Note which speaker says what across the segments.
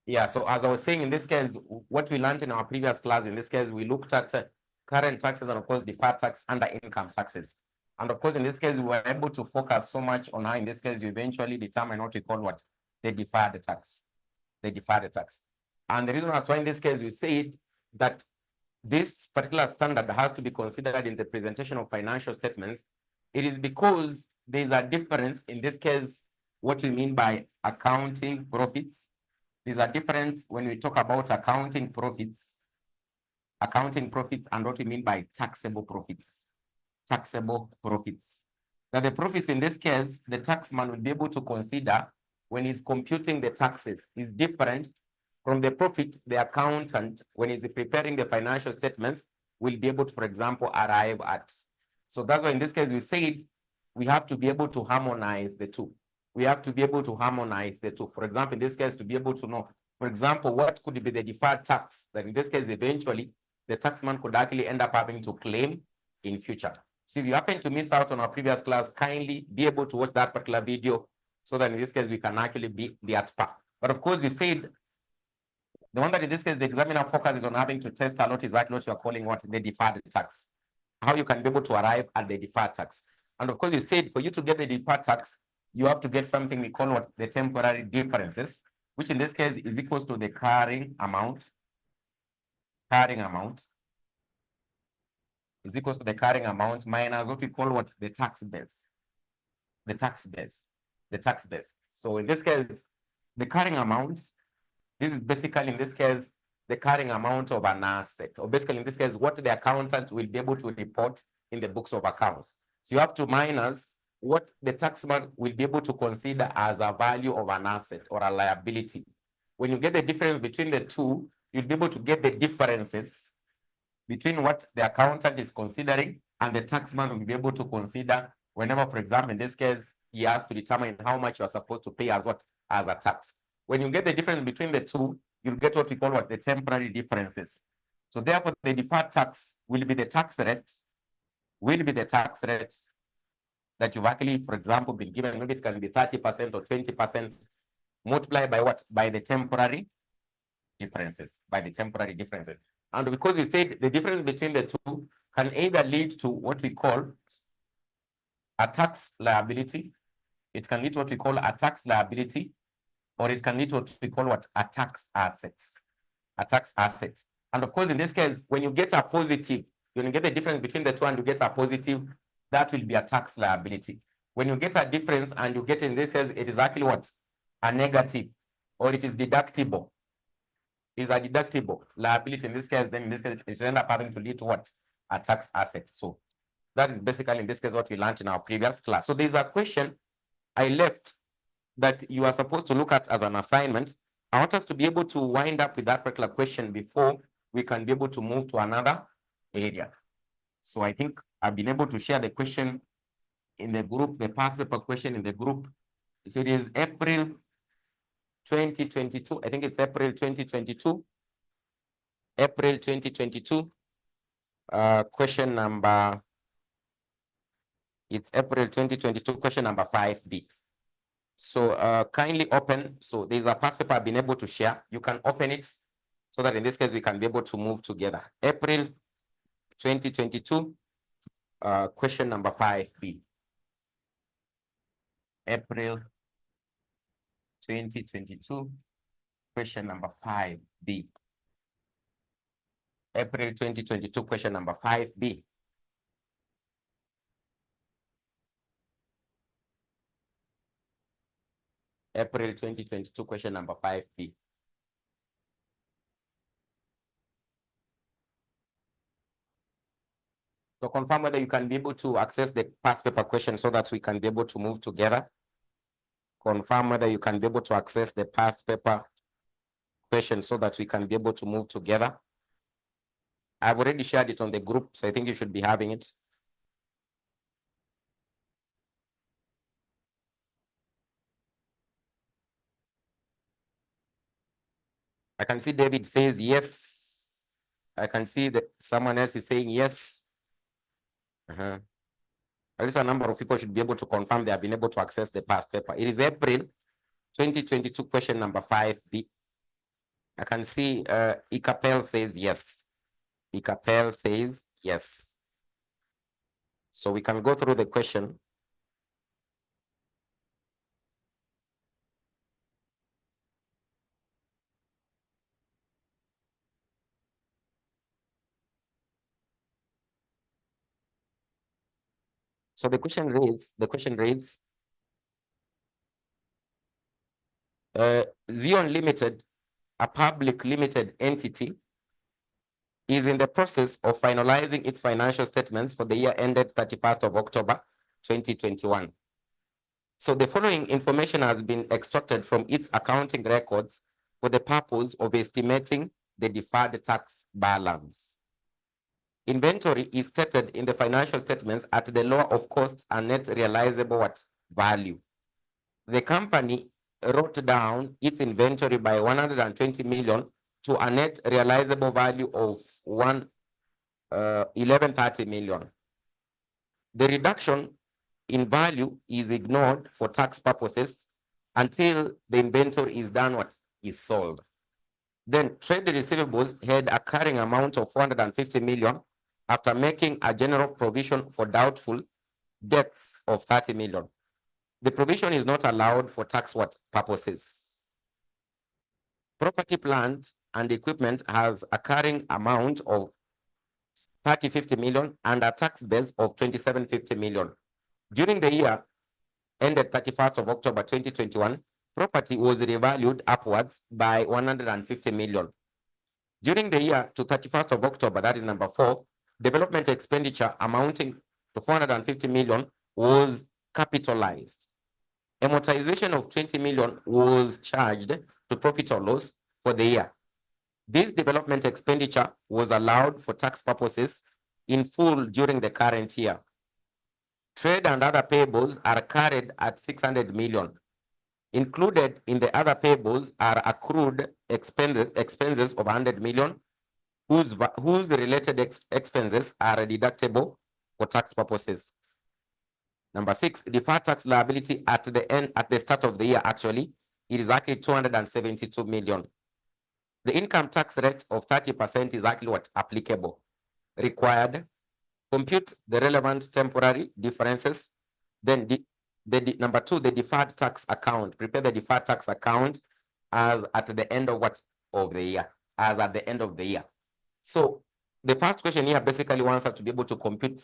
Speaker 1: Yeah, so as I was saying, in this case, what we learned in our previous class, in this case, we looked at current taxes and, of course, deferred tax under income taxes. And, of course, in this case, we were able to focus so much on how, in this case, you eventually determine what we call what? The deferred tax. The deferred tax. And the reason why in this case, we said that this particular standard has to be considered in the presentation of financial statements. It is because there's a difference, in this case, what we mean by accounting profits. There's a difference when we talk about accounting profits and what we mean by taxable profits. Taxable profits. Now, the profits in this case, the taxman will be able to consider when he's computing the taxes is different from the profit the accountant, when he's preparing the financial statements, will be able to, for example, arrive at. So that's why in this case, we said we have to be able to harmonize the two. We have to be able to harmonize the two. For example, in this case, to be able to know, for example, what could be the deferred tax that in this case, eventually, the taxman could actually end up having to claim in future. So if you happen to miss out on our previous class, kindly be able to watch that particular video so that in this case, we can actually be at par. But of course, we said the one that in this case, the examiner focuses on having to test a lot is exactly what you're calling what? The deferred tax. How you can be able to arrive at the deferred tax. And of course, you said for you to get the deferred tax, you have to get something we call what? The temporary differences, which in this case is equals to the carrying amount. Carrying amount is equals to the carrying amount minus what we call what? The tax base. The tax base. The tax base. So in this case, the carrying amount, this is basically in this case, the carrying amount of an asset, or basically in this case, what the accountant will be able to report in the books of accounts. So you have to minus what the taxman will be able to consider as a value of an asset or a liability. When you get the difference between the two, you'll be able to get the differences between what the accountant is considering and the taxman will be able to consider whenever, for example, in this case, he has to determine how much you are supposed to pay as what? As a tax. When you get the difference between the two, you'll get what we call what? The temporary differences. So therefore, the deferred tax will be the tax rate, that you've actually, for example, been given. Maybe it can be 30% or 20%, multiplied by what? By the temporary differences, And because we said the difference between the two can either lead to what we call a tax liability. It can lead to what we call a tax liability, or it can lead to what we call what? A tax asset. A tax asset. And of course, in this case, when you get a positive, when you get the difference between the two and you get a positive, that will be a tax liability. When you get a difference and you get, in this case, it is actually what? A negative, or it is deductible. Is a deductible liability in this case, then in this case, it will end up having to lead to what? A tax asset. So that is basically, in this case, what we learned in our previous class. So there's a question I left that you are supposed to look at as an assignment. I want us to be able to wind up with that particular question before we can be able to move to another area. So I think I've been able to share the question in the group, the past paper question in the group. So it is April 2022. I think it's April 2022. April 2022. Question number, it's April 2022, question number 5B. So kindly open. So there's a past paper I've been able to share. You can open it so that in this case, we can be able to move together. April 2022, question number 5B. April 2022, question number 5B. April 2022, question number 5B. April 2022, question number 5B. So confirm whether you can be able to access the past paper question so that we can be able to move together. Confirm whether you can be able to access the past paper question so that we can be able to move together. I've already shared it on the group, so I think you should be having it. I can see David says yes. I can see that someone else is saying yes. At least a number of people should be able to confirm they have been able to access the past paper. It is April 2022, question number 5B. I can see Ikapel says yes. Ikapel says yes. So we can go through the question. So the question reads, Zion Limited, a public limited entity, is in the process of finalizing its financial statements for the year ended 31st of October, 2021. So the following information has been extracted from its accounting records for the purpose of estimating the deferred tax balance. Inventory is stated in the financial statements at the lower of cost and net realizable value. The company wrote down its inventory by 120 million to a net realizable value of 1130 million. The reduction in value is ignored for tax purposes until the inventory is done is sold. Then trade receivables had a carrying amount of 450 million after making a general provision for doubtful debts of 30 million. The provision is not allowed for tax purposes. Property, plant, and equipment has a carrying amount of 3050 million and a tax base of 2750 million. During the year ended 31st of October 2021, property was revalued upwards by 150 million. During the year to 31st of October, that is number 4, development expenditure amounting to 450 million was capitalized. Amortization of 20 million was charged to profit or loss for the year. This development expenditure was allowed for tax purposes in full during the current year. Trade and other payables are carried at 600 million. Included in the other payables are accrued expenses of 100 million, whose related expenses are deductible for tax purposes. Number 6, deferred tax liability at the start of the year, actually, it is actually 272 million. The income tax rate of 30% is actually applicable. Required, compute the relevant temporary differences. Then number 2, the deferred tax account. Prepare the deferred tax account as at the end of of the year, as at the end of the year. So the first question here basically wants us to be able to compute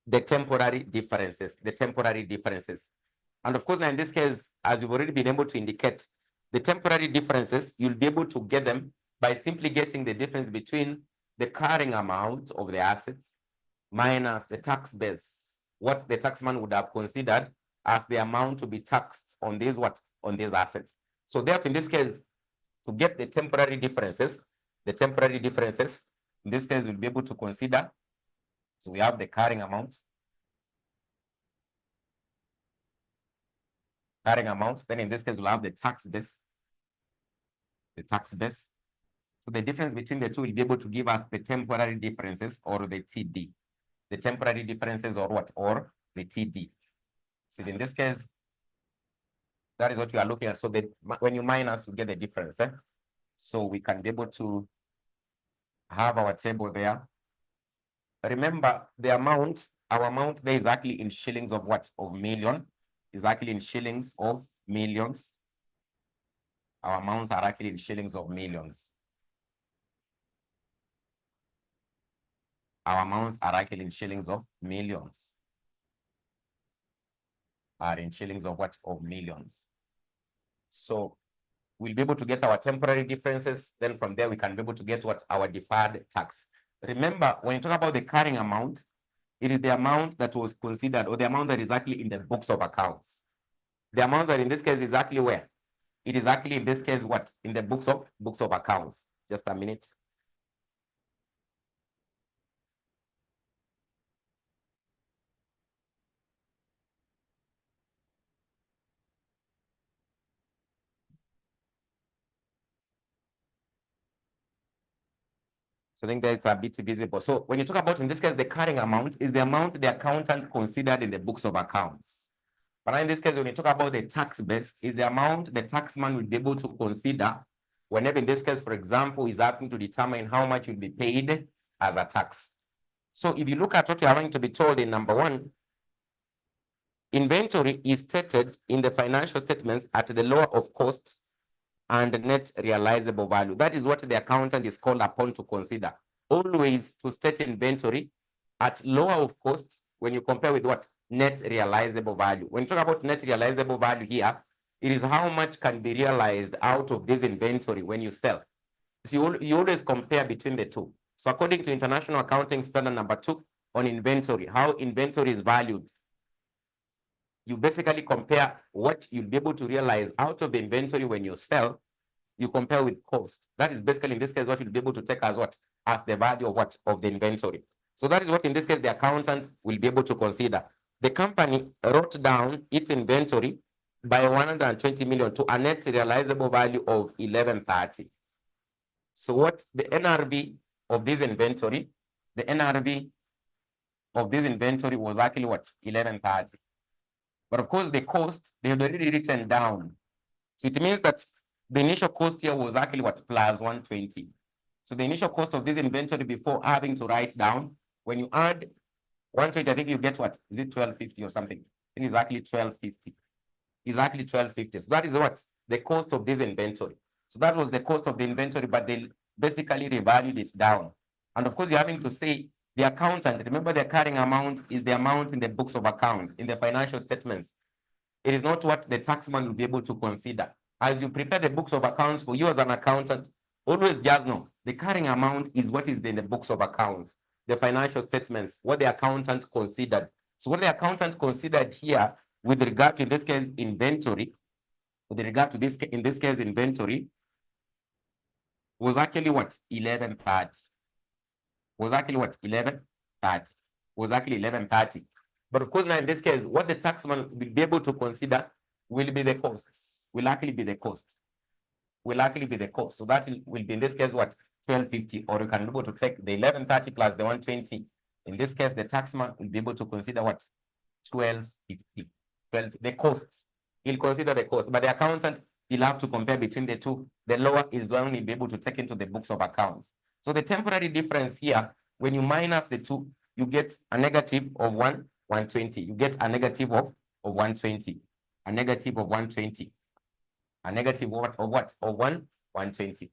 Speaker 1: the temporary differences, And of course, now in this case, as you've already been able to indicate, the temporary differences, you'll be able to get them by simply getting the difference between the carrying amount of the assets minus the tax base, what the taxman would have considered as the amount to be taxed on these on these assets. So therefore, in this case, to get the temporary differences, in this case, we'll be able to consider. So we have the carrying amount. Then in this case, we'll have the tax base. So the difference between the two will be able to give us the temporary differences or the TD. The temporary differences or or the TD. So in this case, that is what we are looking at. So when you minus, you get the difference. So we can be able to have our table there. Remember the amount, our amount there is actually in shillings of Of million. Is actually in shillings of millions. Our amounts are actually in shillings of millions. Our amounts are actually in shillings of millions. Are in shillings of Of millions. So we'll be able to get our temporary differences. Then from there, we can be able to get our deferred tax. Remember, when you talk about the carrying amount, it is the amount that was considered or the amount that is actually in the books of accounts. The amount that in this case is actually where? It is actually in this case in the books of accounts. Just a minute. So I think that's a bit visible. So when you talk about, in this case, the carrying amount is the amount the accountant considered in the books of accounts. But in this case, when you talk about the tax base, is the amount the taxman will be able to consider whenever in this case, for example, is having to determine how much will be paid as a tax. So if you look at what you're having to be told in number 1, inventory is stated in the financial statements at the lower of costs and net realizable value. That is what the accountant is called upon to consider. Always to state inventory at lower of cost when you compare with what? Net realizable value. When you talk about net realizable value here, it is how much can be realized out of this inventory when you sell. So you always compare between the two. So according to International Accounting Standard number 2 on inventory, how inventory is valued, you basically compare what you'll be able to realize out of the inventory when you sell, you compare with cost. That is basically, in this case, what you'll be able to take as what? As the value of what? Of the inventory. So that is what, in this case, the accountant will be able to consider. The company wrote down its inventory by 120 million to a net realizable value of 1130. So what the NRV of this inventory, the NRV of this inventory was actually what? 1130. But of course, the cost, they had already written down. So it means that the initial cost here was actually what? Plus 120. So the initial cost of this inventory before having to write down, when you add 120, I think you get what? Is it 1250 or something? It is actually 1250. It's actually 1250. So that is what? The cost of this inventory. So that was the cost of the inventory, but they basically revalued it down. And of course, you're having to say the accountant, remember the carrying amount is the amount in the books of accounts, in the financial statements. It is not what the taxman will be able to consider. As you prepare the books of accounts for you as an accountant, always just know the carrying amount is what is in the books of accounts, the financial statements, what the accountant considered. So what the accountant considered here with regard to, in this case, inventory, with regard to this, in this case, inventory, was actually what? 1130. Was actually what? 1130. Was actually 1130. But of course, now in this case, what the taxman will be able to consider will be the costs. Will actually be the cost. Will actually be the cost. So that will be in this case what? 1250. Or you can be able to take the 1130 plus the 120. In this case, the taxman will be able to consider what? 1250. 12, the cost. He'll consider the cost. But the accountant, he'll have to compare between the two. The lower is the one he'll be able to take into the books of accounts. So the temporary difference here, when you minus the two, you get a negative of 120. You get a negative of 120. A negative of 120. A negative of what? Of 120.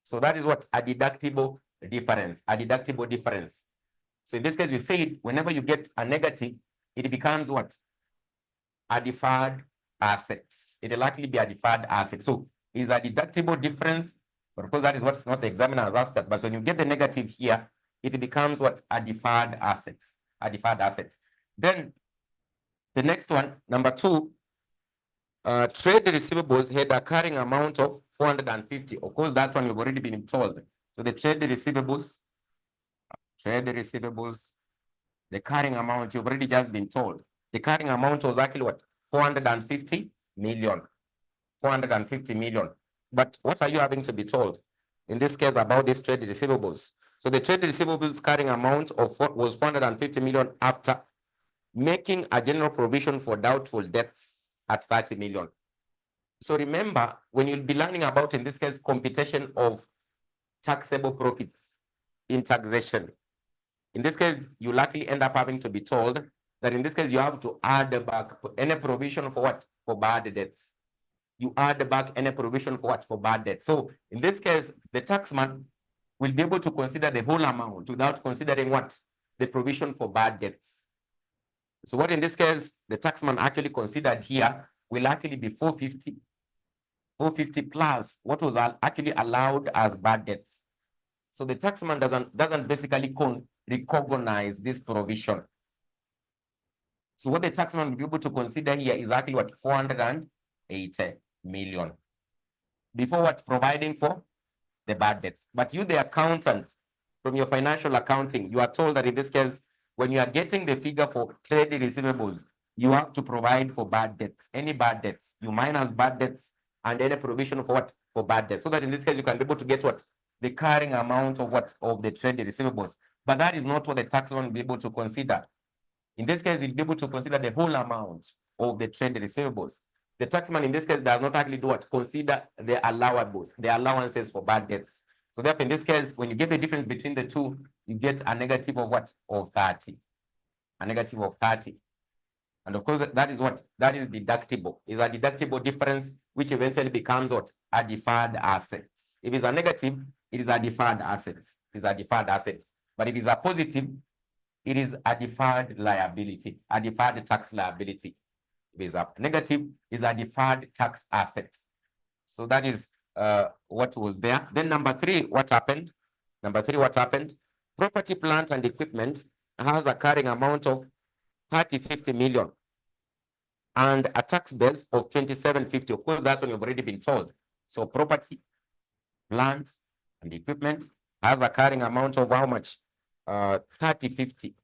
Speaker 1: So that is what? A deductible difference. A deductible difference. So in this case, we say whenever you get a negative, it becomes what? A deferred asset. It will likely be a deferred asset. So it's a deductible difference. But of course, that is what's not the examiner asked that. But when you get the negative here, it becomes what? A deferred asset. A deferred asset. Then the next one, number 2, trade receivables had a carrying amount of 450. Of course, that one you've already been told. So the trade receivables, the carrying amount you've already just been told. The carrying amount was actually what? 450 million. 450 million. But what are you having to be told in this case about these trade receivables? So the trade receivables carrying amount of was 450 million after making a general provision for doubtful debts at 30 million. So remember, when you'll be learning about, in this case, computation of taxable profits in taxation, in this case, you likely end up having to be told that in this case, you have to add back any provision for what? For bad debts. You add back any provision for what? For bad debts. So in this case, the taxman will be able to consider the whole amount without considering what? The provision for bad debts. So what in this case, the taxman actually considered here will actually be 450. 450 plus what was actually allowed as bad debts. So the taxman doesn't basically recognize this provision. So what the taxman will be able to consider here is actually what? 480 million. Before what? Providing for the bad debts. But you, the accountant, from your financial accounting, you are told that in this case, when you are getting the figure for trade receivables, you have to provide for bad debts. Any bad debts, you minus bad debts and any provision for what? For bad debts. So that in this case, you can be able to get what? The carrying amount of what? Of the trade receivables. But that is not what the taxman will be able to consider. In this case, he'll be able to consider the whole amount of the trade receivables. The taxman in this case does not actually do what? Consider the allowables, the allowances for bad debts. So therefore, in this case, when you get the difference between the two, you get a negative of what? Of 30. A negative of 30. And of course, that is what? That is deductible. Is a deductible difference, which eventually becomes what? A deferred asset. If it's a negative, it is a deferred asset. It is a deferred asset. But if it's a positive, it is a deferred liability, a deferred tax liability. If it's a negative, is a deferred tax asset. So that is what was there. Then number three, what happened? Number three, what happened? Property, plant, and equipment has a carrying amount of 50 million and a tax base of 2750. Of course, that's when you've already been told. So property, plant, and equipment has a carrying amount of how much? 50.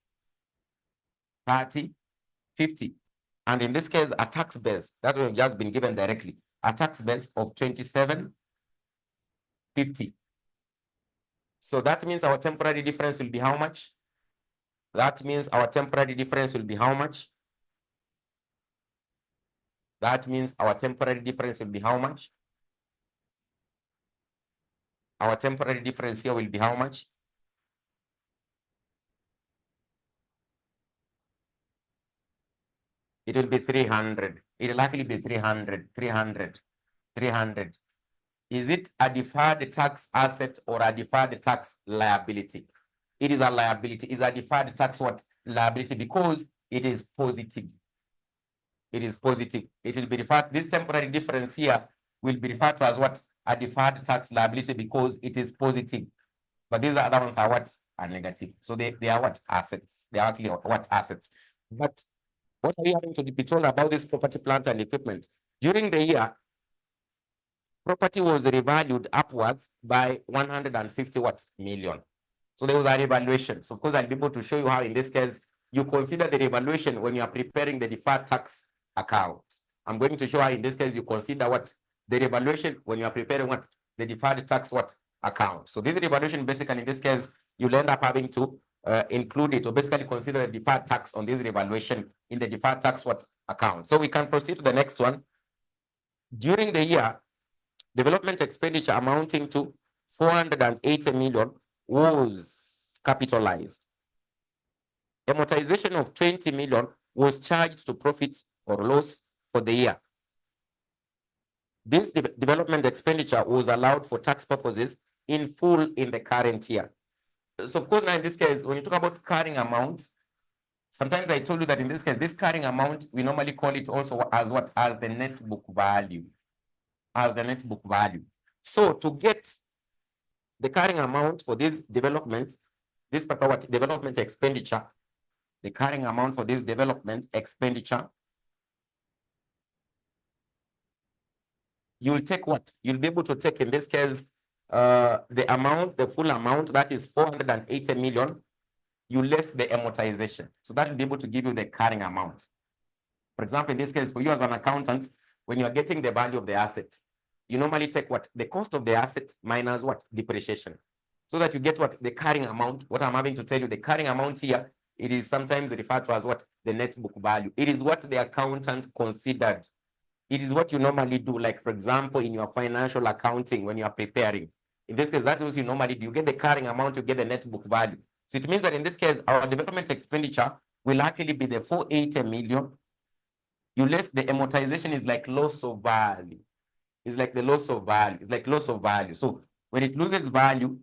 Speaker 1: And in this case, a tax base that we've just been given directly, a tax base of 2750. So that means our temporary difference will be how much? That means our temporary difference will be how much? That means our temporary difference will be how much? Our temporary difference here will be how much? It will be 300. It will likely be 300. Is it a deferred tax asset or a deferred tax liability? It is a liability. It's a deferred tax what? Liability, because it is positive. It is positive. It will be referred, this temporary difference here will be referred to as what? A deferred tax liability, because it is positive. But these other ones are what? Are negative. So they are what? Assets. They are actually what? Assets. But what are we having to be told about this property, plant, and equipment? During the year, property was revalued upwards by 150 million. So there was a revaluation. So of course, I'll be able to show you how in this case, you consider the revaluation when you are preparing the deferred tax account. I'm going to show how in this case, you consider what? The revaluation when you are preparing what? The deferred tax what? Account. So this revaluation, basically in this case, you'll end up having to include it, or basically consider the deferred tax on this revaluation in the deferred tax what? Account. So we can proceed to the next one. During the year, development expenditure amounting to 480 million was capitalized. Amortization of 20 million was charged to profit or loss for the year. This development expenditure was allowed for tax purposes in full in the current year. So of course, now in this case, when you talk about carrying amount, sometimes I told you that in this case, this carrying amount, we normally call it also as what? As the net book value. As the net book value. So to get the carrying amount for this development, this development expenditure, the carrying amount for this development expenditure, you'll take what? You'll be able to take in this case the amount, the full amount, that is 480 million, you less the amortization. So that will be able to give you the carrying amount. For example, in this case, for you as an accountant, when you're getting the value of the asset, you normally take what? The cost of the asset minus what? Depreciation. So that you get what? The carrying amount. What I'm having to tell you, the carrying amount here, it is sometimes referred to as what? The net book value. It is what the accountant considered. It is what you normally do. Like, for example, in your financial accounting, when you are preparing. In this case, that's what you normally do. You get the carrying amount, you get the net book value. So it means that in this case, our development expenditure will actually be the 480 million. You less the amortization is like loss of value. It's like the loss of value. It's like loss of value. So when it loses value,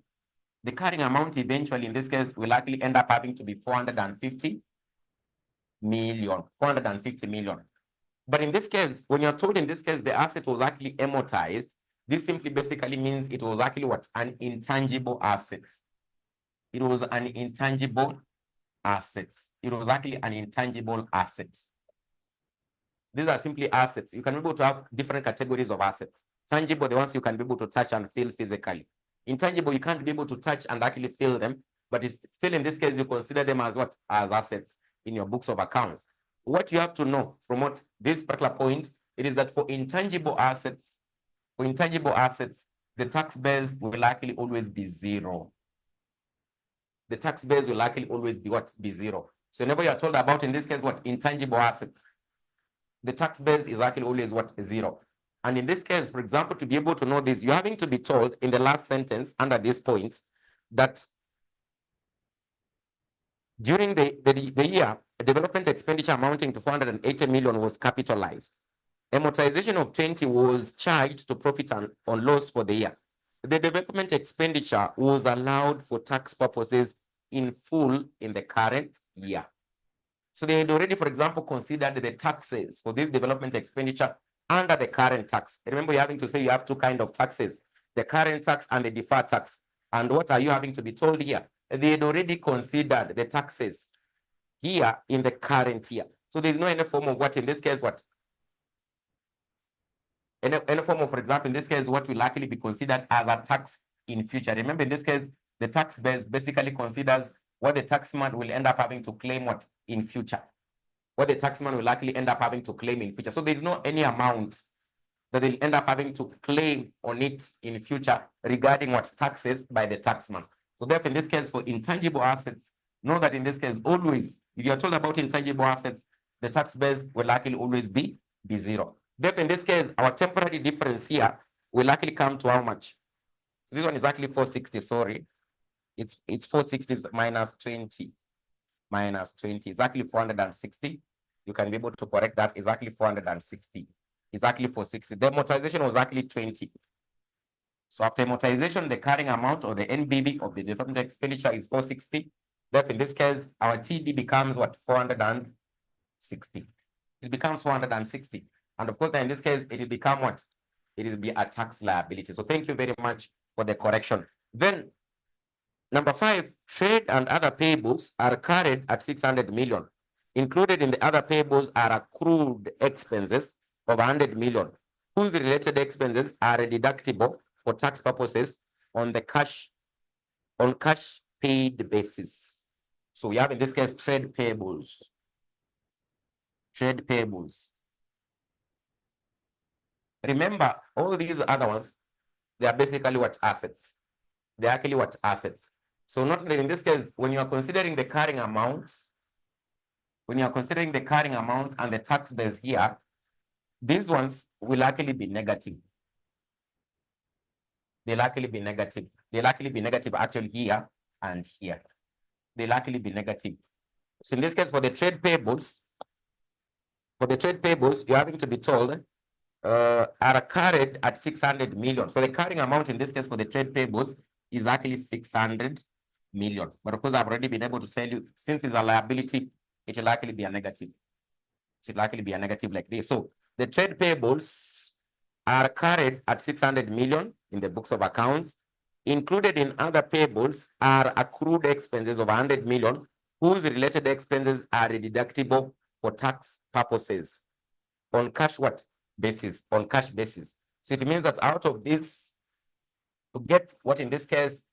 Speaker 1: the carrying amount eventually, in this case, will actually end up having to be 450 million. 450 million. But in this case, when you're told in this case, the asset was actually amortized, this simply basically means it was actually what? An intangible asset. It was an intangible asset. It was actually an intangible asset. These are simply assets. You can be able to have different categories of assets. Tangible, the ones you can be able to touch and feel physically. Intangible, you can't be able to touch and actually feel them, but it's still in this case, you consider them as what? As assets in your books of accounts. What you have to know from what this particular point, it is that for intangible assets, the tax base will likely always be zero. The tax base will likely always be what? Be zero. So whenever you're told about, in this case, what? Intangible assets. the tax base is actually always what? 0. And in this case, for example, to be able to know this, you're having to be told in the last sentence under this point that during the year, a development expenditure amounting to 480 million was capitalized. Amortization of 20 was charged to profit and on loss for the year. The development expenditure was allowed for tax purposes in full in the current year. So they had already, for example, considered the taxes for this development expenditure under the current tax. Remember, you're having to say you have two kinds of taxes, the current tax and the deferred tax. And what are you having to be told here? They had already considered the taxes here in the current year. So there's no any form of what, in this case, what? Any form of, for example, in this case, what will likely be considered as a tax in future. Remember, in this case, the tax base basically considers what the taxman will end up having to claim what in future. What the taxman will likely end up having to claim in future. So there's no any amount that they'll end up having to claim on it in future regarding what taxes by the taxman. So therefore, in this case, for intangible assets, know that in this case, always, if you're told about intangible assets, the tax base will likely always be 0. Therefore, in this case, our temporary difference here will likely come to how much? This one is actually 460, sorry. It's 460 minus 20. Minus 20 is actually 460. You can be able to correct that. It's actually 460. It's actually 460. The amortization was actually 20. So after amortization, the carrying amount or the NBV of the development expenditure is 460. Therefore, in this case, our TD becomes what? 460. It becomes 460. And of course, then in this case, it will become what? It will be a tax liability. So thank you very much for the correction. Then number 5, trade and other payables are carried at 600 million. Included in the other payables are accrued expenses of 100 million, whose related expenses are deductible for tax purposes on cash paid basis. So we have in this case trade payables. Trade payables. Remember, all these other ones, they are basically what? Assets. They're actually what? Assets. So not in this case, when you are considering the carrying amount, and the tax base here, these ones will actually be negative. They'll actually be negative. They'll actually be negative actually here and here. They'll actually be negative. So in this case, for the trade payables, you're having to be told are carried at 600 million. So the carrying amount in this case for the trade payables is actually 600 million. But of course, I've already been able to tell you, since it's a liability, it will likely be a negative. It will likely be a negative like this. So the trade payables are carried at 600 million in the books of accounts. Included in other payables are accrued expenses of 100 million, whose related expenses are deductible for tax purposes on cash what? Basis, on cash basis. So it means that out of this, to get what in this case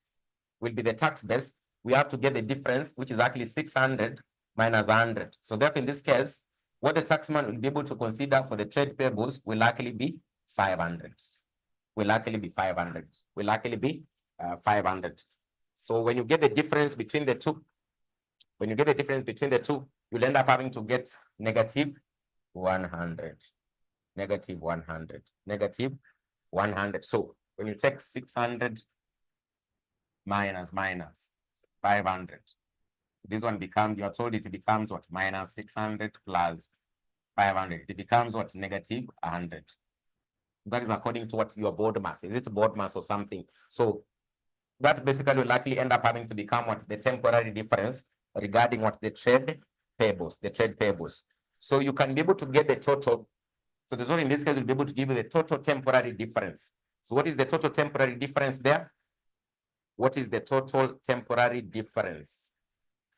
Speaker 1: will be the tax base, we have to get the difference, which is actually 600 minus 100. So therefore, in this case, what the taxman will be able to consider for the trade payables will likely be 500. Will likely be 500. Will likely be 500. So when you get the difference between the two, you'll end up having to get negative 100. Negative 100. Negative 100. So when you take 600 minus 500, this one becomes, you're told it becomes what? Minus 600 plus 500. It becomes what? Negative 100. That is according to what your board mass. Is it board mass or something? So that basically will likely end up having to become what? The temporary difference regarding what? The trade payables. So you can be able to get the total. So the total in this case will be able to give you the total temporary difference. So what is the total temporary difference there? What is the total temporary difference?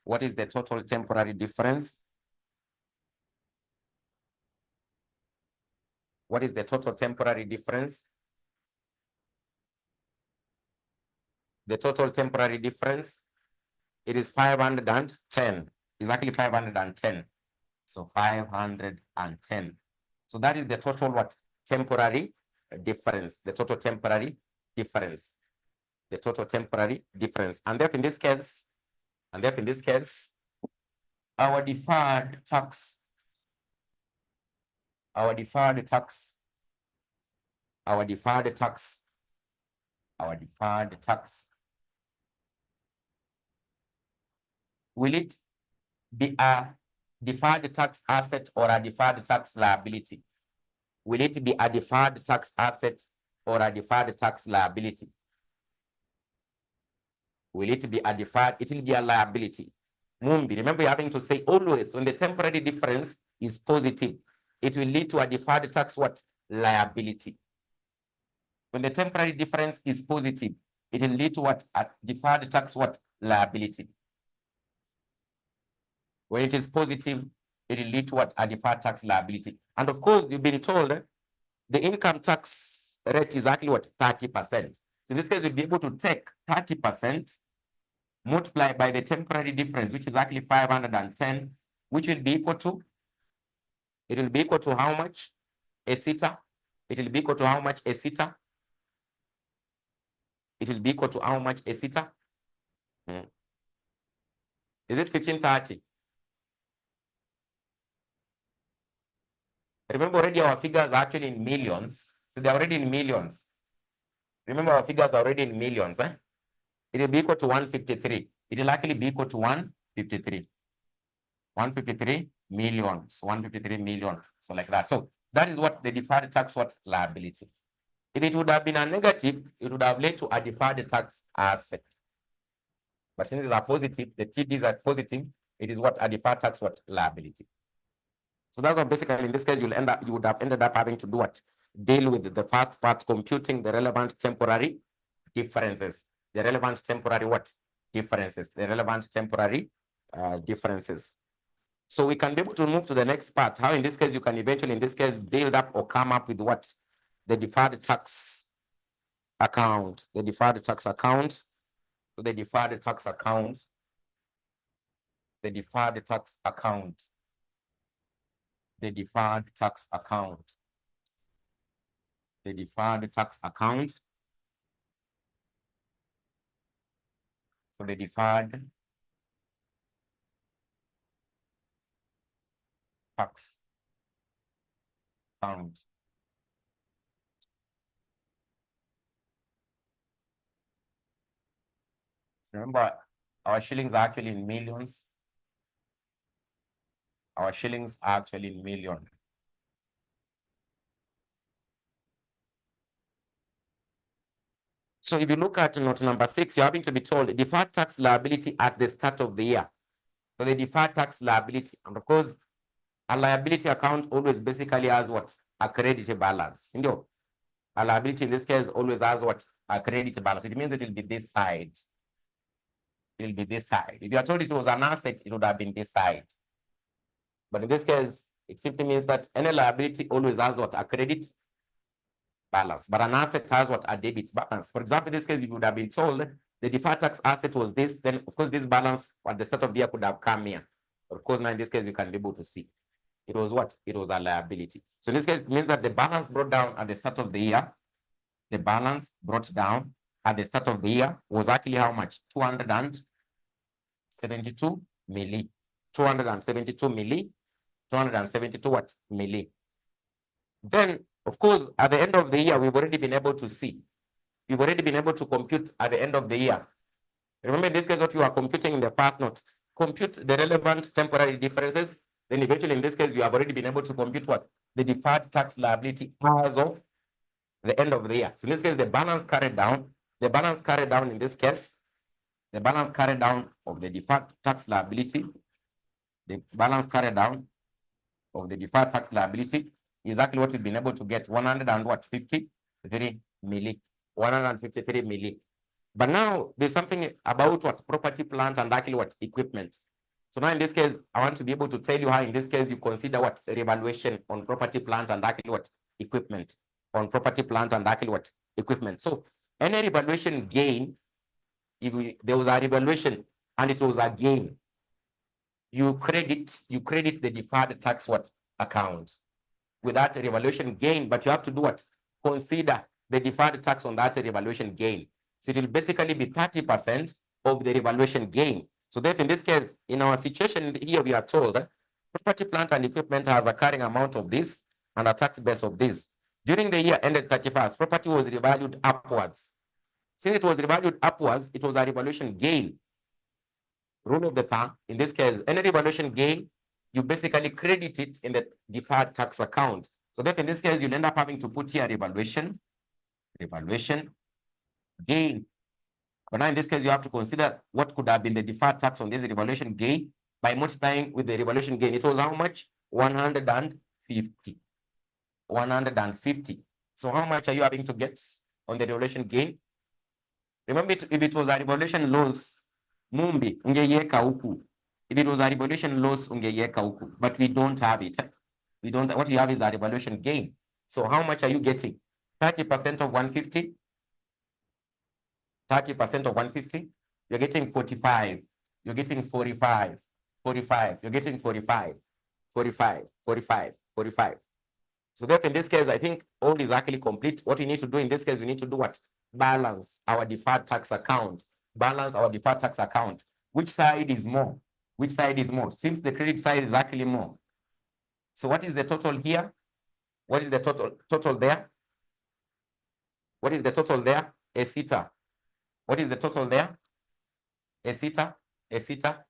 Speaker 1: What is the total temporary difference? What is the total temporary difference? The total temporary difference, it is 510. It's actually 510. So 510. So that is the total what? Temporary difference. The total temporary difference. The total temporary difference. And therefore in this case, our deferred tax our deferred tax, will it be a deferred tax asset or a deferred tax liability? Will it be a deferred tax asset or a deferred tax liability? Will it be a deferred? It will be a liability. Mumbi, remember you're having to say always when the temporary difference is positive, it will lead to a deferred tax what? Liability. When the temporary difference is positive, it will lead to what? A deferred tax what? Liability. When it is positive, it will lead to what? A deferred tax liability. And of course, you've been told the income tax rate is actually what? 30%. So in this case, we'll be able to take 30%, multiply by the temporary difference, which is actually 510, which will be equal to, it will be equal to how much? A theta. It will be equal to how much? A theta. It will be equal to how much? A theta. Is it 1530? Remember already our figures are actually in millions. So they're already in millions. Remember our figures are already in millions. It will be equal to 153. It will actually be equal to 153. 153 millions. 153 million. So like that. So that is what the deferred tax what? Liability. If it would have been a negative, it would have led to a deferred tax asset. But since it's a positive, the TDs are positive, it is what? A deferred tax what? Liability. So that's what basically in this case you would have ended up having to do what? Deal with the first part, computing the relevant temporary differences. The relevant temporary what? Differences. The relevant temporary differences. So we can be able to move to the next part. How in this case you can eventually in this case build up or come up with what? The deferred tax account. The deferred tax account. So the deferred tax account. The deferred tax account. The deferred tax account. The deferred tax account. So the deferred tax account. So remember, our shillings are actually in millions. Our shillings are actually in millions. So if you look at note number 6, you're having to be told deferred tax liability at the start of the year. So the deferred tax liability, and of course, a liability account always basically has what? A credit balance. A liability in this case always has what? A credit balance. It means it will be this side. It will be this side. If you are told it was an asset, it would have been this side. But in this case, it simply means that any liability always has what? A credit balance. But an asset has what? A debit balance. For example, in this case, if you would have been told the deferred tax asset was this, then of course this balance at the start of the year could have come here. But of course, now in this case, you can be able to see. It was what? It was a liability. So in this case, it means that the balance brought down at the start of the year, the balance brought down at the start of the year was actually how much? 272 milli. 272 milli. 272 what? Milli. Then, of course, at the end of the year, we've already been able to see. We've already been able to compute at the end of the year. Remember, in this case, what you are computing in the first note, compute the relevant temporary differences. Then eventually, in this case, you have already been able to compute what? The deferred tax liability as of the end of the year. So in this case, the balance carried down in this case, the balance carried down of the deferred tax liability, the balance carried down of the deferred tax liability is exactly what we've been able to get, 153 milli. 153 milli. But now there's something about what? Property, plant, and actually what? Equipment. So now in this case, I want to be able to tell you how in this case you consider what? Revaluation on property, plant, and actually what? Equipment. On property, plant, and actually what? Equipment. So any revaluation gain, if there was a revaluation and it was a gain, you credit the deferred tax what? Account with that revaluation gain, but you have to do what? Consider the deferred tax on that revaluation gain. So it will basically be 30% of the revaluation gain. So therefore, in this case, in our situation here, we are told that property, plant, and equipment has a carrying amount of this. and a tax base of this. During the year ended 31st, property was revalued upwards. Since it was revalued upwards, it was a revaluation gain. Rule of the thumb, in this case, any revaluation gain, you basically credit it in the deferred tax account. So therefore, in this case, you'll end up having to put here revaluation gain. But now in this case, you have to consider what could have been the deferred tax on this revaluation gain by multiplying with the revaluation gain. It was how much? 150. 150. So how much are you having to get on the revaluation gain? Remember, if it was a revaluation loss, Mumbi, ungeyeka huku. If it was a revaluation loss, ungeyeka huku. But we don't have it. We don't. What you have is a revaluation gain. So how much are you getting? 30% of 150. 30% of 150. You're getting 45. You're getting 45. 45. You're getting 45. 45. 45. 45. So therefore, in this case, I think all is actually complete. What we need to do in this case, we need to do what? Balance our deferred tax account. Balance our deferred tax account. Which side is more? Which side is more? Since the credit side is actually more. So what is the total here? What is the total there? What is the total there? A theta. What is the total there? A theta. A theta.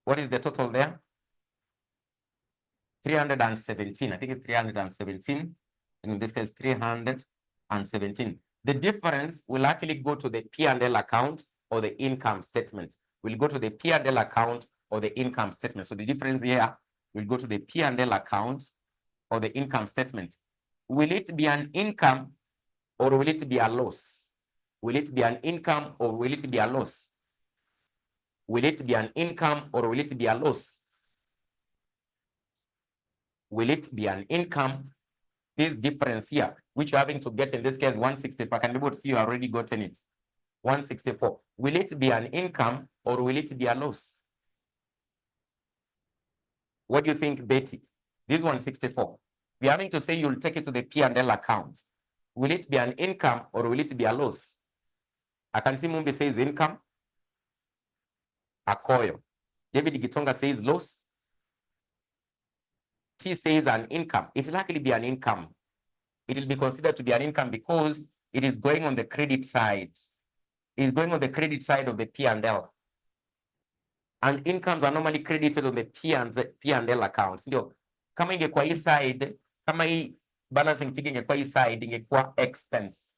Speaker 1: What is the total there? 317. I think it's 317. And in this case, 317. The difference will actually go to the P&L account or the income statement. We'll go to the P&L account or the income statement. So the difference here will go to the P&L account or the income statement. Will it be an income or will it be a loss? Will it be an income or will it be a loss? Will it be an income or will it be a loss? Will it be an income? This difference here, which you're having to get in this case 164. I can be able to see you already gotten it. 164. Will it be an income or will it be a loss? What do you think, Betty? This 164. We're having to say you'll take it to the P&L account. Will it be an income or will it be a loss? I can see Mumbi says income. Akoyo. David Gitonga says loss. T says an income. It will actually be an income. It will be considered to be an income because it is going on the credit side. It is going on the credit side of the P&L. And incomes are normally credited on the P&L accounts. Ndio, kama ingekuwa hii side, kama hii balancing figure ingekuwa hii side, ingekuwa expense.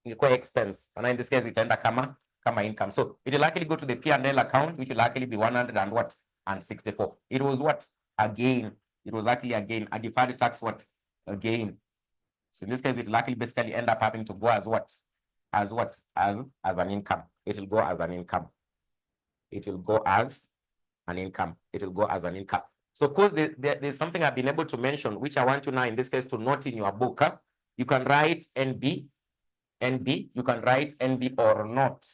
Speaker 1: Ingekuwa expense. And in this case, itaenda kama income. So it will actually go to the P&L account, which will actually be 100 and what? And 64. It was what? A gain. It was actually a gain. A deferred tax what? A gain. So in this case, it will actually basically end up having to go as what? As what? As an income. It will go as an income. It will go as an income. It will go as an income. So of course, there's something I've been able to mention, which I want you now in this case to note in your book. You can write NB. You can write NB or not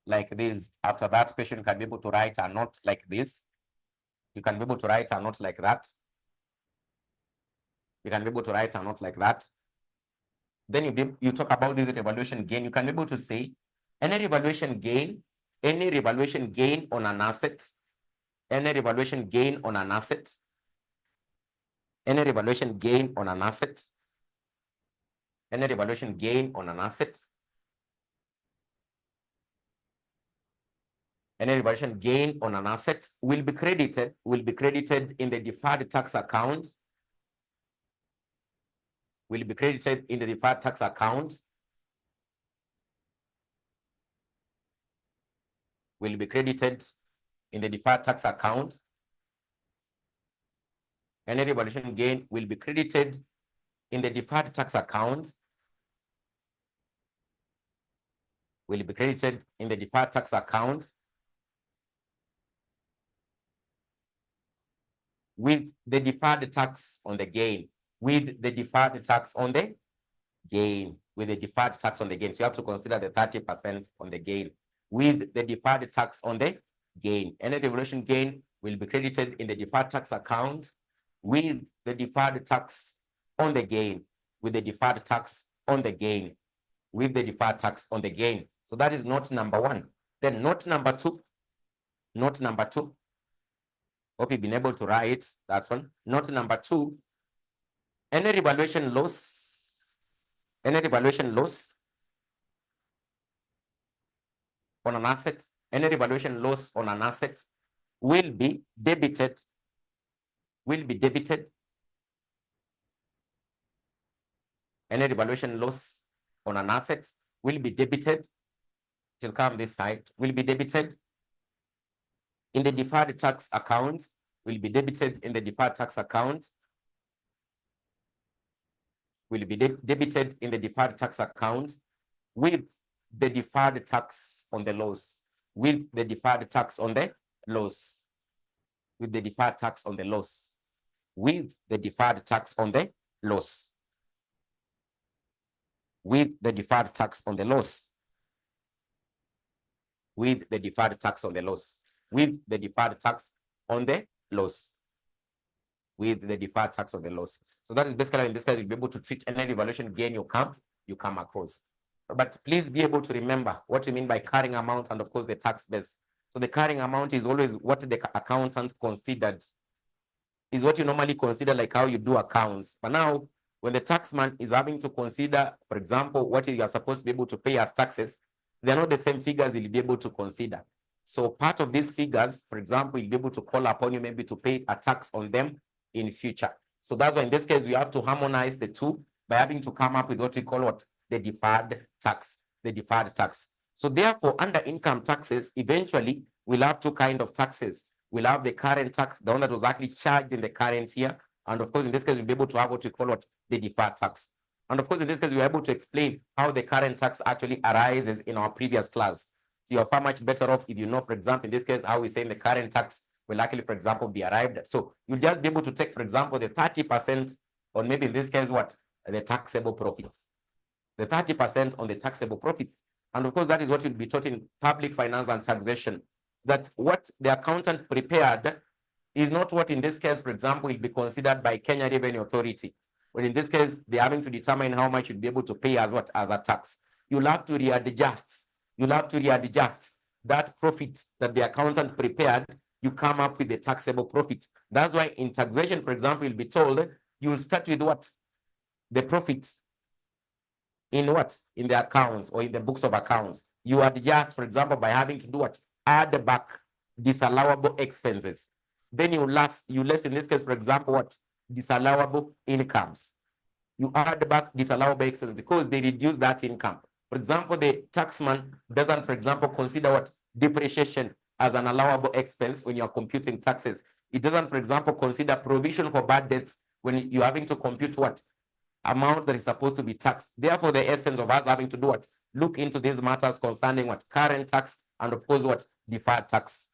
Speaker 1: like this. After that, patient can be able to write a note like this. You can be able to write a note like that. You can be able to write a note like that. Then you talk about this revaluation gain. You can be able to say any revaluation gain on an asset, any revaluation gain on an asset, any revaluation gain on an asset, any revaluation gain on an asset, any revaluation gain on an asset will be credited in the deferred tax account. Will be credited in the deferred tax account. Will be credited in the deferred tax account. Any revaluation gain will be credited in the deferred tax account. Will be credited in the deferred tax account with the deferred tax on the gain. With the deferred tax on the gain. With the deferred tax on the gain. So you have to consider the 30% on the gain. With the deferred tax on the gain. Any revaluation gain will be credited in the deferred tax account with the deferred tax on the gain. With the deferred tax on the gain. With the deferred tax on the gain. So that is note number one. Then note number two. Note number two. Hope you've been able to write that one. Note number 2, any revaluation loss on an asset, any revaluation loss on an asset will be debited. Any revaluation loss on an asset will be debited. It will come this side, will be debited in the deferred tax account, will be debited in the deferred tax account, will be debited in the deferred tax account with the deferred tax on the loss, with the deferred tax on the loss, with the deferred tax on the loss, with the deferred tax on the loss, with the deferred tax on the loss, with the deferred tax on the loss, with the deferred tax on the loss, with the deferred tax on the loss. So that is basically, in this case, you'll be able to treat any revaluation gain you come across. But please be able to remember what we mean by carrying amount and, of course, the tax base. So the carrying amount is always what the accountant considered, is what you normally consider, like how you do accounts. But now, when the taxman is having to consider, for example, what you are supposed to be able to pay as taxes, they're not the same figures he'll be able to consider. So part of these figures, for example, he'll be able to call upon you maybe to pay a tax on them in future. So that's why in this case, we have to harmonize the two by having to come up with what we call the deferred tax, So therefore, under income taxes, eventually we'll have two kinds of taxes. We'll have the current tax, the one that was actually charged in the current year. And of course, in this case, we'll be able to have what we call the deferred tax. And of course, in this case, we're able to explain how the current tax actually arises in our previous class. So you're far much better off if you know, for example, in this case, how we say the current tax will actually, for example, be arrived at. So you'll just be able to take, for example, the 30%, or maybe in this case, the taxable profits. The 30% on the taxable profits. And of course, that is what you'll be taught in public finance and taxation. That what the accountant prepared is not what, in this case, for example, will be considered by Kenya Revenue Authority. But in this case, they're having to determine how much you'll be able to pay as a tax. You'll have to readjust. That profit that the accountant prepared. You come up with the taxable profit. That's why in taxation, for example, you'll be told you'll start with the profits in the accounts or in the books of accounts. You adjust, for example, by having to add back disallowable expenses. Then you less in this case, for example, disallowable incomes. You add back disallowable expenses because they reduce that income. For example, the taxman doesn't, for example, consider depreciation as an allowable expense when you're computing taxes. It doesn't, for example, consider provision for bad debts when you're having to compute amount that is supposed to be taxed. Therefore, the essence of us having to do look into these matters concerning current tax and, of course, deferred tax.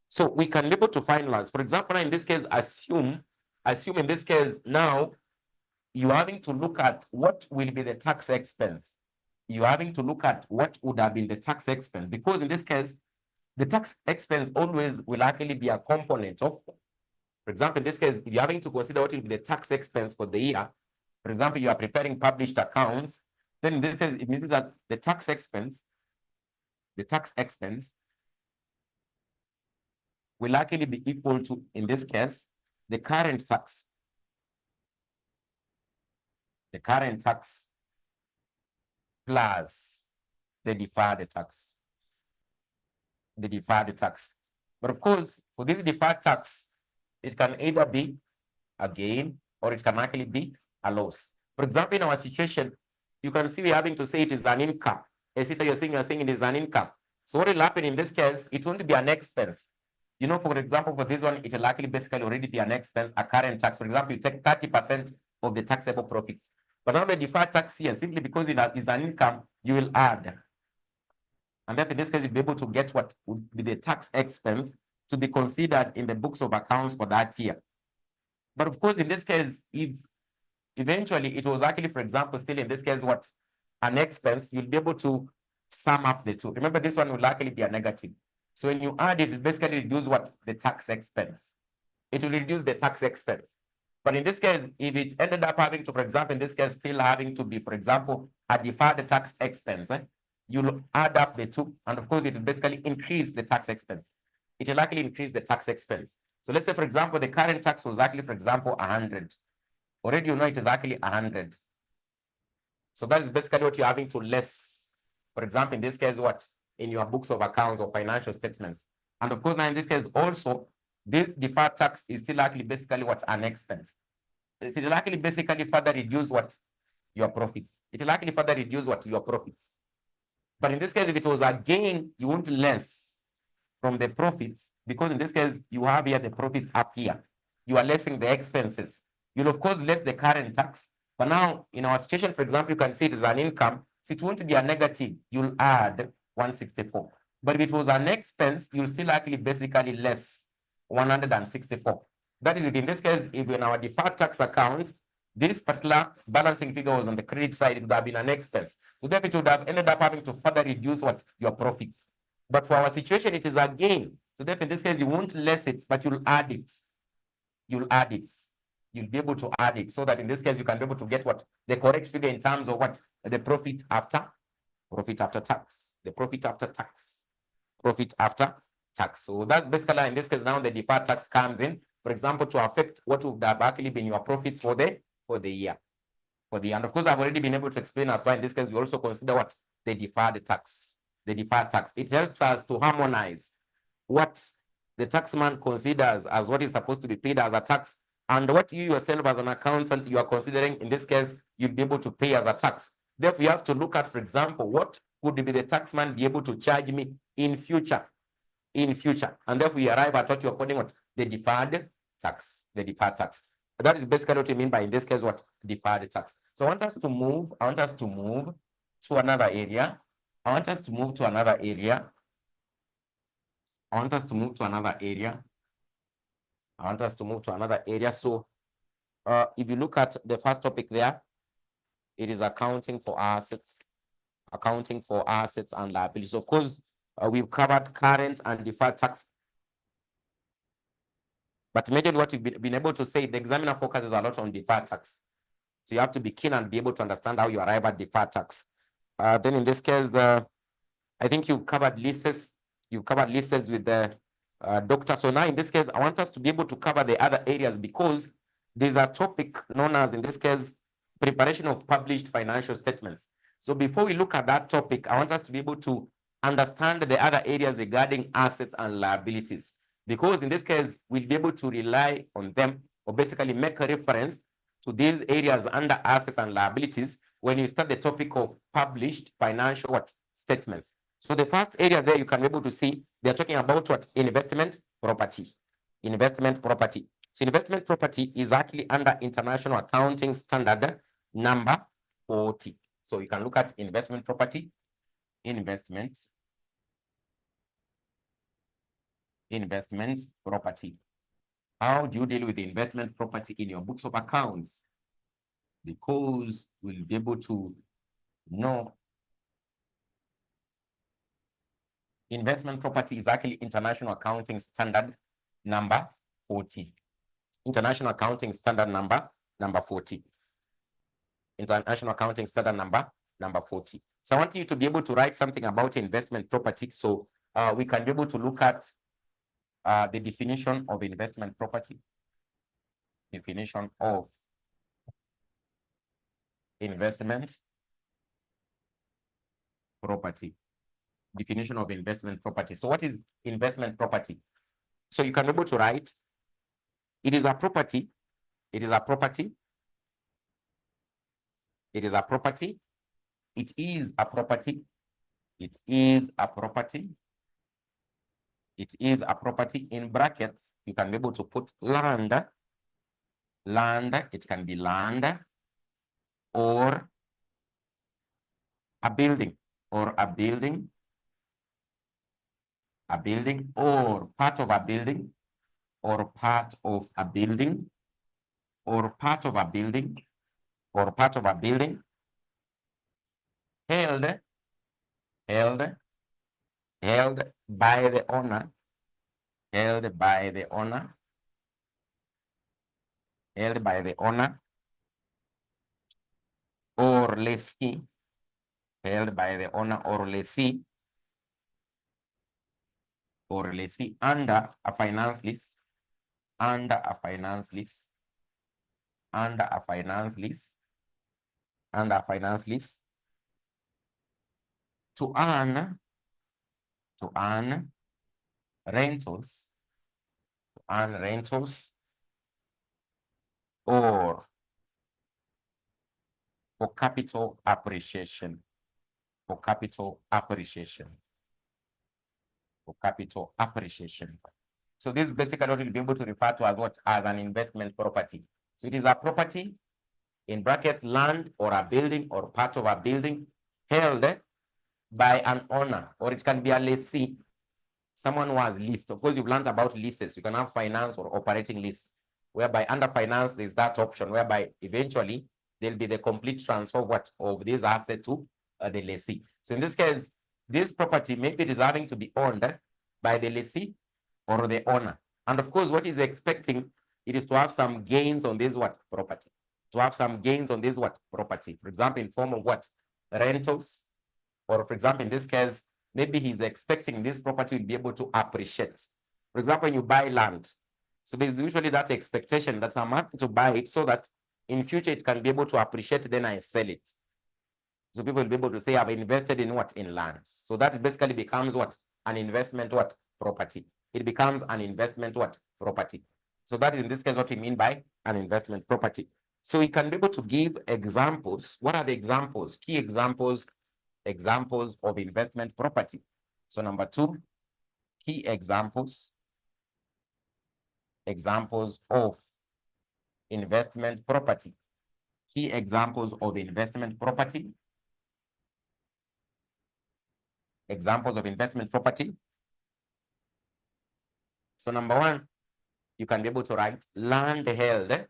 Speaker 1: So we can be able to finalize. For example, in this case, assume in this case now you're having to look at what will be the tax expense. You're having to look at what would have been the tax expense, because in this case, the tax expense always will actually be a component of, for example, in this case, if you're having to consider what will be the tax expense for the year, for example, you are preparing published accounts, then in this case, it means that the tax expense will actually be equal to, in this case, the current tax. The current tax plus the deferred tax. The deferred tax. But of course, for this deferred tax, it can either be a gain or it can actually be a loss. For example, in our situation, you can see we're having to say it is an income. You're saying it is an income. So what will happen in this case, it won't be an expense. You know, for example, for this one, it will actually basically already be an expense, a current tax. For example, you take 30% of the taxable profits. But now the deferred tax here, simply because it is an income, you will add. And therefore, in this case, you'll be able to get what would be the tax expense to be considered in the books of accounts for that year. But of course, in this case, if eventually it was actually, for example, still in this case, an expense, you'll be able to sum up the two. Remember, this one will actually be a negative. So when you add it, it basically reduce the tax expense. It will reduce the tax expense. But in this case, if it ended up having to, for example, in this case, still having to be, for example, a deferred tax expense, you'll add up the two. And of course, it will basically increase the tax expense. it will actually increase the tax expense. So let's say, for example, the current tax was actually, for example, 100. Already you know it is actually 100. So that is basically what you're having to less. For example, in this case, what? In your books of accounts or financial statements. And of course, now in this case also, this deferred tax is still actually basically what? An expense. It will actually basically further reduce what? Your profits. It will actually further reduce what? Your profits. But in this case, if it was a gain, you want less from the profits, because in this case, you have here the profits up here. You are lessing the expenses. You'll of course less the current tax. But now in our situation, for example, you can see it as an income. So it won't be a negative. You'll add 164. But if it was an expense, you'll still actually basically less 164. That is, in this case, if in our deferred tax accounts, this particular balancing figure was on the credit side, it would have been an expense. So therefore, it would have ended up having to further reduce what? Your profits. But for our situation, it is a gain. So therefore, in this case, you won't less it, but you'll add it. You'll add it. You'll be able to add it so that in this case, you can be able to get what? The correct figure in terms of what? The profit after tax. The profit after tax. Profit after tax. So that's basically, in this case, now the deferred tax comes in, for example, to affect what would have actually been your profits for the year. And of course, I've already been able to explain as well. In this case, we also consider what? The deferred tax. The deferred tax. It helps us to harmonize what the taxman considers as what is supposed to be paid as a tax and what you yourself as an accountant you are considering, in this case, you'll be able to pay as a tax. Therefore, you have to look at, for example, what would be the taxman be able to charge me in future? And therefore, we arrive at what you're calling what? The deferred tax. The deferred tax. That is basically what you mean by, in this case, what? Deferred tax. So I want us to move to another area. I want us to move to another area. So if you look at the first topic there, it is accounting for assets and liabilities. Of course, we've covered current and deferred tax. But majorly what you've been able to say, the examiner focuses a lot on deferred tax. So you have to be keen and be able to understand how you arrive at deferred tax. Then in this case, I think you've covered leases. You've covered leases with the doctor. So now in this case, I want us to be able to cover the other areas, because there's a topic known as, in this case, preparation of published financial statements. So before we look at that topic, I want us to be able to understand the other areas regarding assets and liabilities, because in this case, we'll be able to rely on them, or basically make a reference to these areas under assets and liabilities when you start the topic of published financial statements. So the first area there you can be able to see, they're talking about what? Investment property. So investment property is actually under International Accounting Standard number 40. So you can look at investment property, investment property. How do you deal with the investment property in your books of accounts? Because we'll be able to know investment property is actually International Accounting Standard number 40. International Accounting Standard number 40. International Accounting Standard number 40. So I want you to be able to write something about investment property, so we can be able to look at the definition of investment property. Definition of investment property. Definition of investment property. So what is investment property? So you can be able to write, it is a property. It is a property. It is a property. It is a property. It is a property. It is a property. In brackets, you can be able to put land. Land, it can be land, or a building, or a building, or part of a building, or part of a building, or part of a building, or part of a building, held by the owner, held by the owner, or lessee, held by the owner or lessee, or lessee under a finance lease, under a finance lease, under a finance lease, under a finance lease, to earn rentals, or for capital appreciation, for capital appreciation, for capital appreciation. So this is basically what we'll be able to refer to as what? As an investment property. So it is a property, in brackets, land or a building or part of a building held by an owner, or it can be a lessee, someone who has leased. Of course, you've learned about leases. You can have finance or operating lease, whereby under finance, there's that option whereby eventually there'll be the complete transfer of this asset to the lessee. So in this case, this property, maybe it is having to be owned by the lessee or the owner. And of course, what he's expecting, it is to have some gains on this property. To have some gains on this property. For example, in form of rentals, or for example, in this case, maybe he's expecting this property will be able to appreciate. For example, when you buy land, so there's usually that expectation that I'm happy to buy it so that in future it can be able to appreciate, then I sell it. So people will be able to say, I've invested in in land. So that basically becomes an investment property. It becomes an investment property. So that is in this case what we mean by an investment property. So we can be able to give examples. What are the examples? Key examples of investment property. So number 2, key examples of investment property. Key examples of investment property. Examples of investment property. So number 1, you can be able to write land held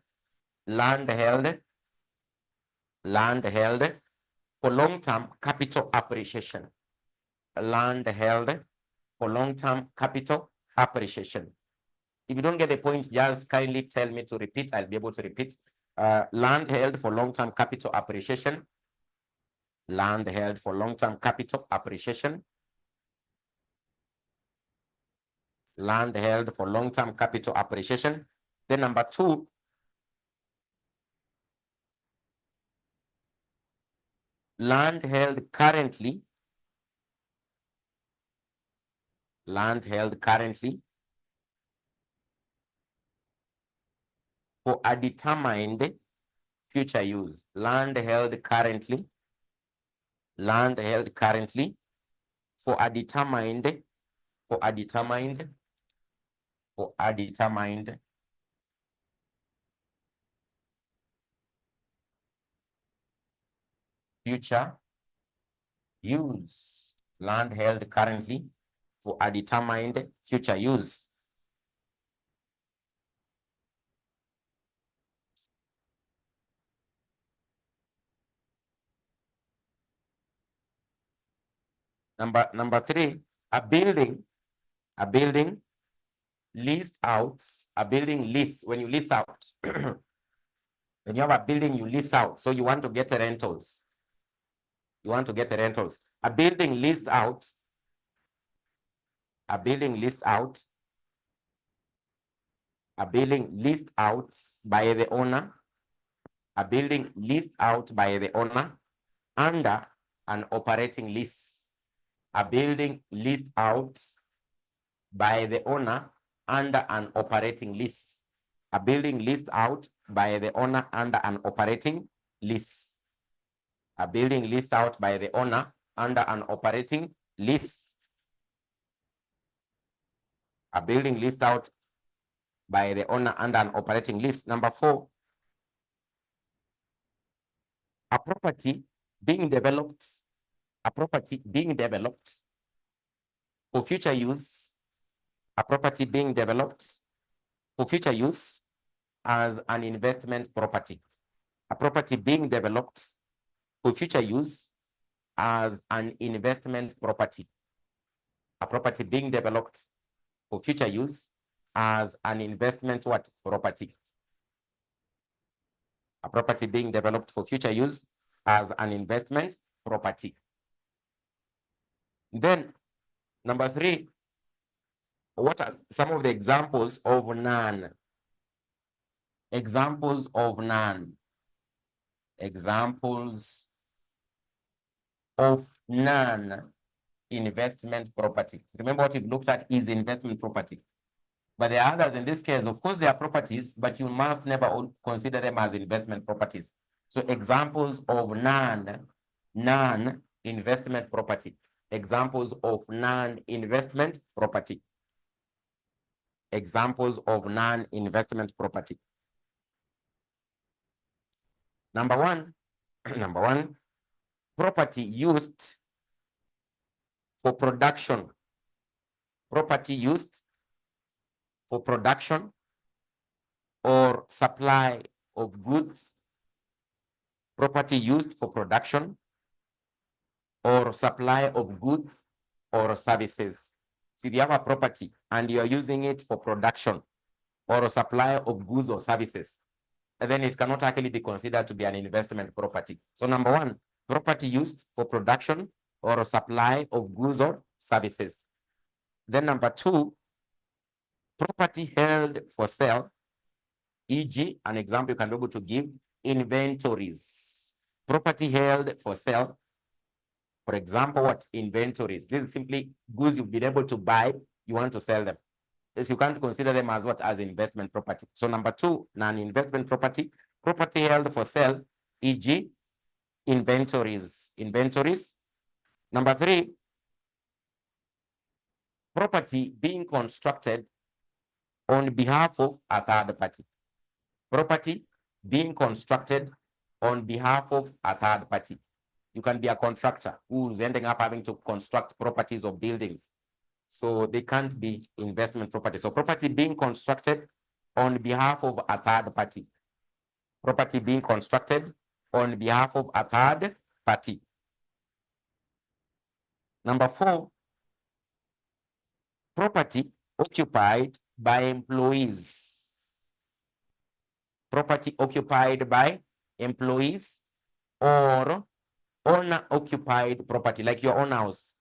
Speaker 1: for long-term capital appreciation. Land held for long-term capital appreciation. If you don't get the point, just kindly tell me to repeat. I'll be able to repeat. Land held for long-term capital appreciation. Land held for long-term capital appreciation. Land held for long-term capital appreciation. Then number 2, land held currently. Land held currently for a determined future use. Land held currently. Land held currently for a determined future use. Land held currently for a determined future use. Number 3, a building leased out. A building lease, when you lease out, when you have a building you lease out, so you want to get rentals. You want to get rentals. A building leased out. A building leased out. A building leased out by the owner. A building leased out by the owner under an operating lease. A building leased out by the owner under an operating lease. A building leased out by the owner under an operating lease. A building leased out by the owner under an operating lease. A building leased out by the owner under an operating lease. Number 4, a property being developed. A property being developed for future use. A property being developed for future use as an investment property. A property being developed for future use as an investment property. A property being developed for future use as an investment property. A property being developed for future use as an investment property. Then number 3, what are some of the examples of none? Examples of none. Examples of non-investment property. Remember what we've looked at is investment property. But the others in this case, of course, they are properties, but you must never consider them as investment properties. So examples of non-investment property. Examples of non-investment property. Examples of non-investment property. Number one, property used for production. Property used for production or supply of goods. Property used for production or supply of goods or services. So if you have a property and you are using it for production or supply of goods or services, and then it cannot actually be considered to be an investment property. So number one, property used for production or supply of goods or services. Then number two, property held for sale, e.g., an example you can be able to give, inventories. Property held for sale, for example, what? Inventories. This is simply goods you've been able to buy, you want to sell them. Yes, you can't consider them as what? As investment property. So number two, non-investment property, property held for sale, e.g., inventories. Inventories. Number three, property being constructed on behalf of a third party. Property being constructed on behalf of a third party. You can be a contractor who's ending up having to construct properties or buildings. So they can't be investment property. So property being constructed on behalf of a third party. Property being constructed on behalf of a third party. Number four, property occupied by employees. Property occupied by employees or owner-occupied property, like your own house.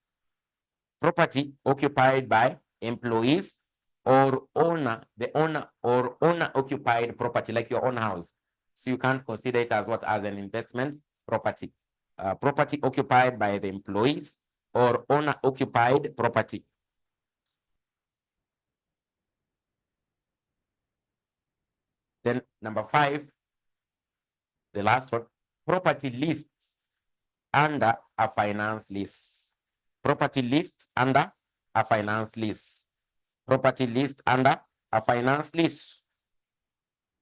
Speaker 1: Property occupied by employees or the owner or owner-occupied property, like your own house. So you can't consider it as what? As an investment property. Property occupied by the employees or owner-occupied property. Then number five, the last one, property lists under a finance lease. Property list under a finance lease. Property list under a finance lease.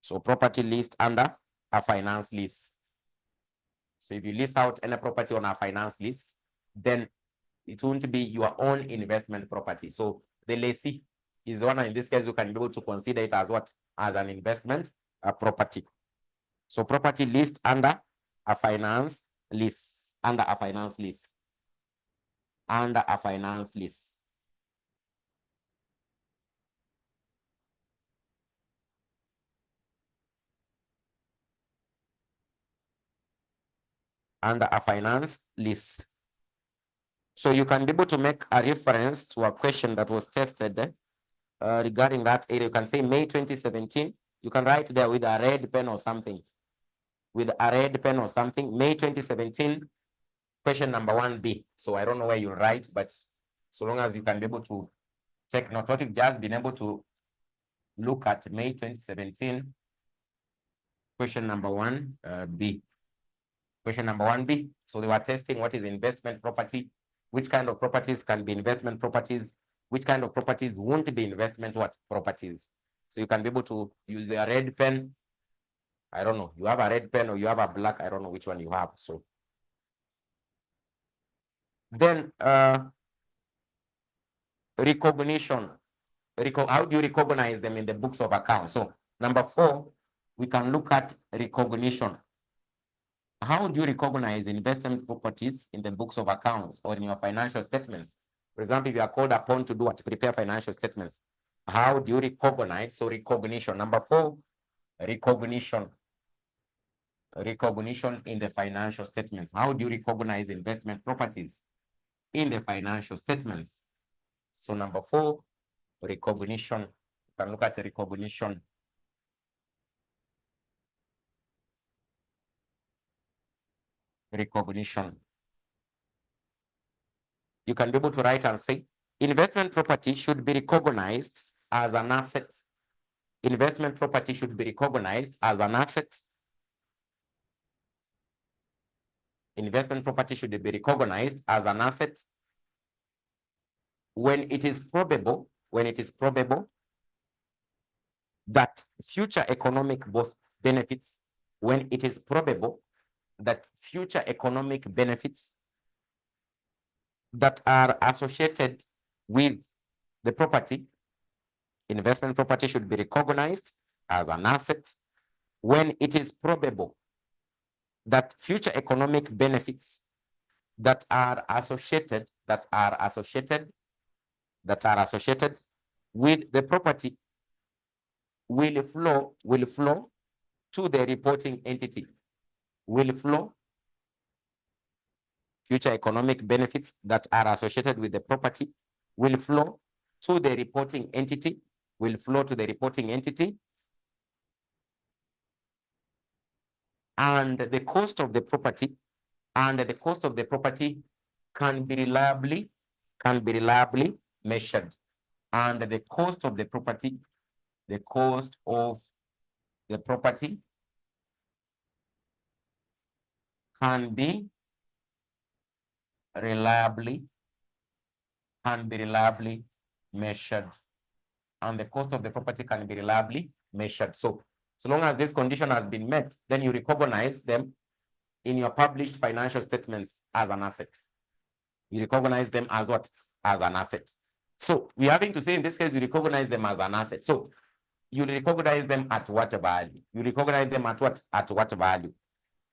Speaker 1: So property list under a finance lease. So if you list out any property on a finance lease, then it won't be your own investment property. So the lessee is the one in this case you can be able to consider it as what? As an investment property. So property list under a finance lease. Under a finance lease. Under a finance lease. Under a finance lease. So you can be able to make a reference to a question that was tested regarding that area. You can say May 2017. You can write there with a red pen or something. With a red pen or something. May 2017, question number 1B. So I don't know where you write, but so long as you can be able to take note, what you've just been able to look at May 2017, question number 1B. Question number 1B. So they were testing what is investment property, which kind of properties can be investment properties, which kind of properties won't be investment properties. So you can be able to use a red pen. I don't know. You have a red pen or you have a black. I don't know which one you have. So then recognition. How do you recognize them in the books of accounts? So number 4, we can look at recognition. How do you recognize investment properties in the books of accounts or in your financial statements? For example, if you are called upon to do what? Prepare financial statements. How do you recognize? So recognition. Number 4, recognition. Recognition in the financial statements. How do you recognize investment properties in the financial statements? So number 4 recognition. You can look at recognition. Recognition. You can be able to write and say, investment property should be recognized as an asset. Investment property should be recognized as an asset. Investment property should be recognized as an asset when it is probable, that future economic benefits, when it is probable that future economic benefits that are associated with the property, investment property should be recognized as an asset when it is probable that future economic benefits that are associated with the property will flow to the reporting entity. Will flow. Future economic benefits that are associated with the property will flow to the reporting entity. Will flow to the reporting entity. And the cost of the property can be reliably measured. And the cost of the property can be reliably measured. And the cost of the property can be reliably measured. So long as this condition has been met, then you recognize them in your published financial statements as an asset. You recognize them as what? As an asset. So we're having to say in this case, you recognize them as an asset. So you recognize them at what value? You recognize them at what? At what value?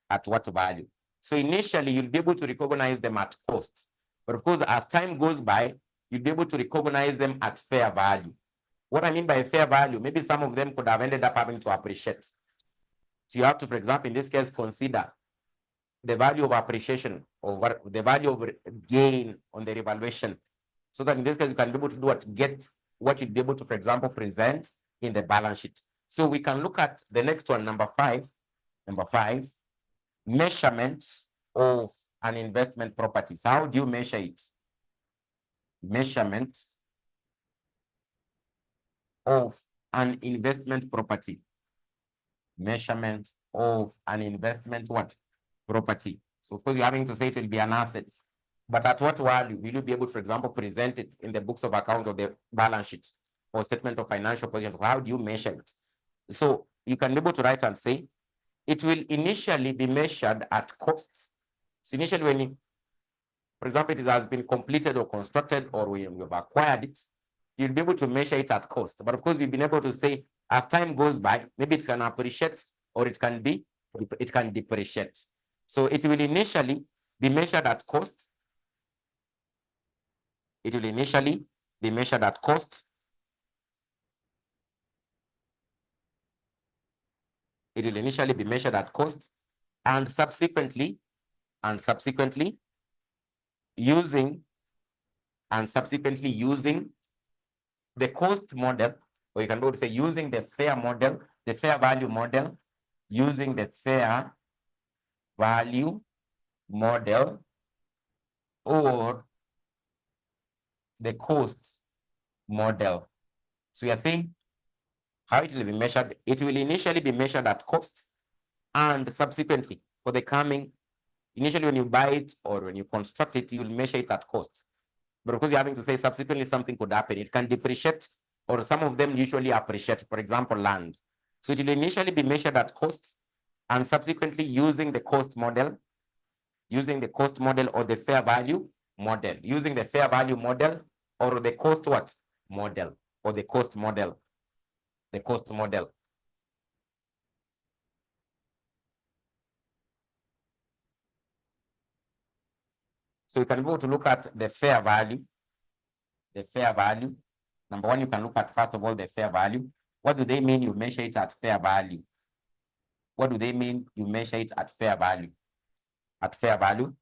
Speaker 1: At what value? So initially, you'll be able to recognize them at cost. But of course, as time goes by, you'll be able to recognize them at fair value. What I mean by fair value, maybe some of them could have ended up having to appreciate. So you have to, for example, in this case, consider the value of appreciation or the value of gain on the revaluation. So that in this case, you can be able to do what? Get what you'd be able to, for example, present in the balance sheet. So we can look at the next one, number five, measurements of an investment property. So how do you measure it? Measurements of an investment property. Measurement of an investment what? Property. So of course you're having to say it will be an asset. But at what value will you be able to, for example, present it in the books of accounts or the balance sheet or statement of financial position? How do you measure it? So you can be able to write and say, it will initially be measured at costs. So initially when you, for example, it has been completed or constructed or when you've acquired it, you'll be able to measure it at cost. But of course, you've been able to say, as time goes by, maybe it can appreciate or it can depreciate. So it will initially be measured at cost. It will initially be measured at cost. It will initially be measured at cost and subsequently using the cost model, or you can go to say using the fair model, the fair value model, using the fair value model or the cost model. So we are saying how it will be measured. It will initially be measured at cost and subsequently for the coming, initially when you buy it or when you construct it, you'll measure it at cost. But of course, you're having to say subsequently something could happen. It can depreciate or some of them usually appreciate, for example, land. So it will initially be measured at cost and subsequently using the cost model or the fair value model, using the fair value model or the cost what? Model or the cost model, So you can go to look at the fair value. Number one, you can look at, first of all, the fair value. What do they mean you measure it at fair value? What do they mean you measure it at fair value? At fair value.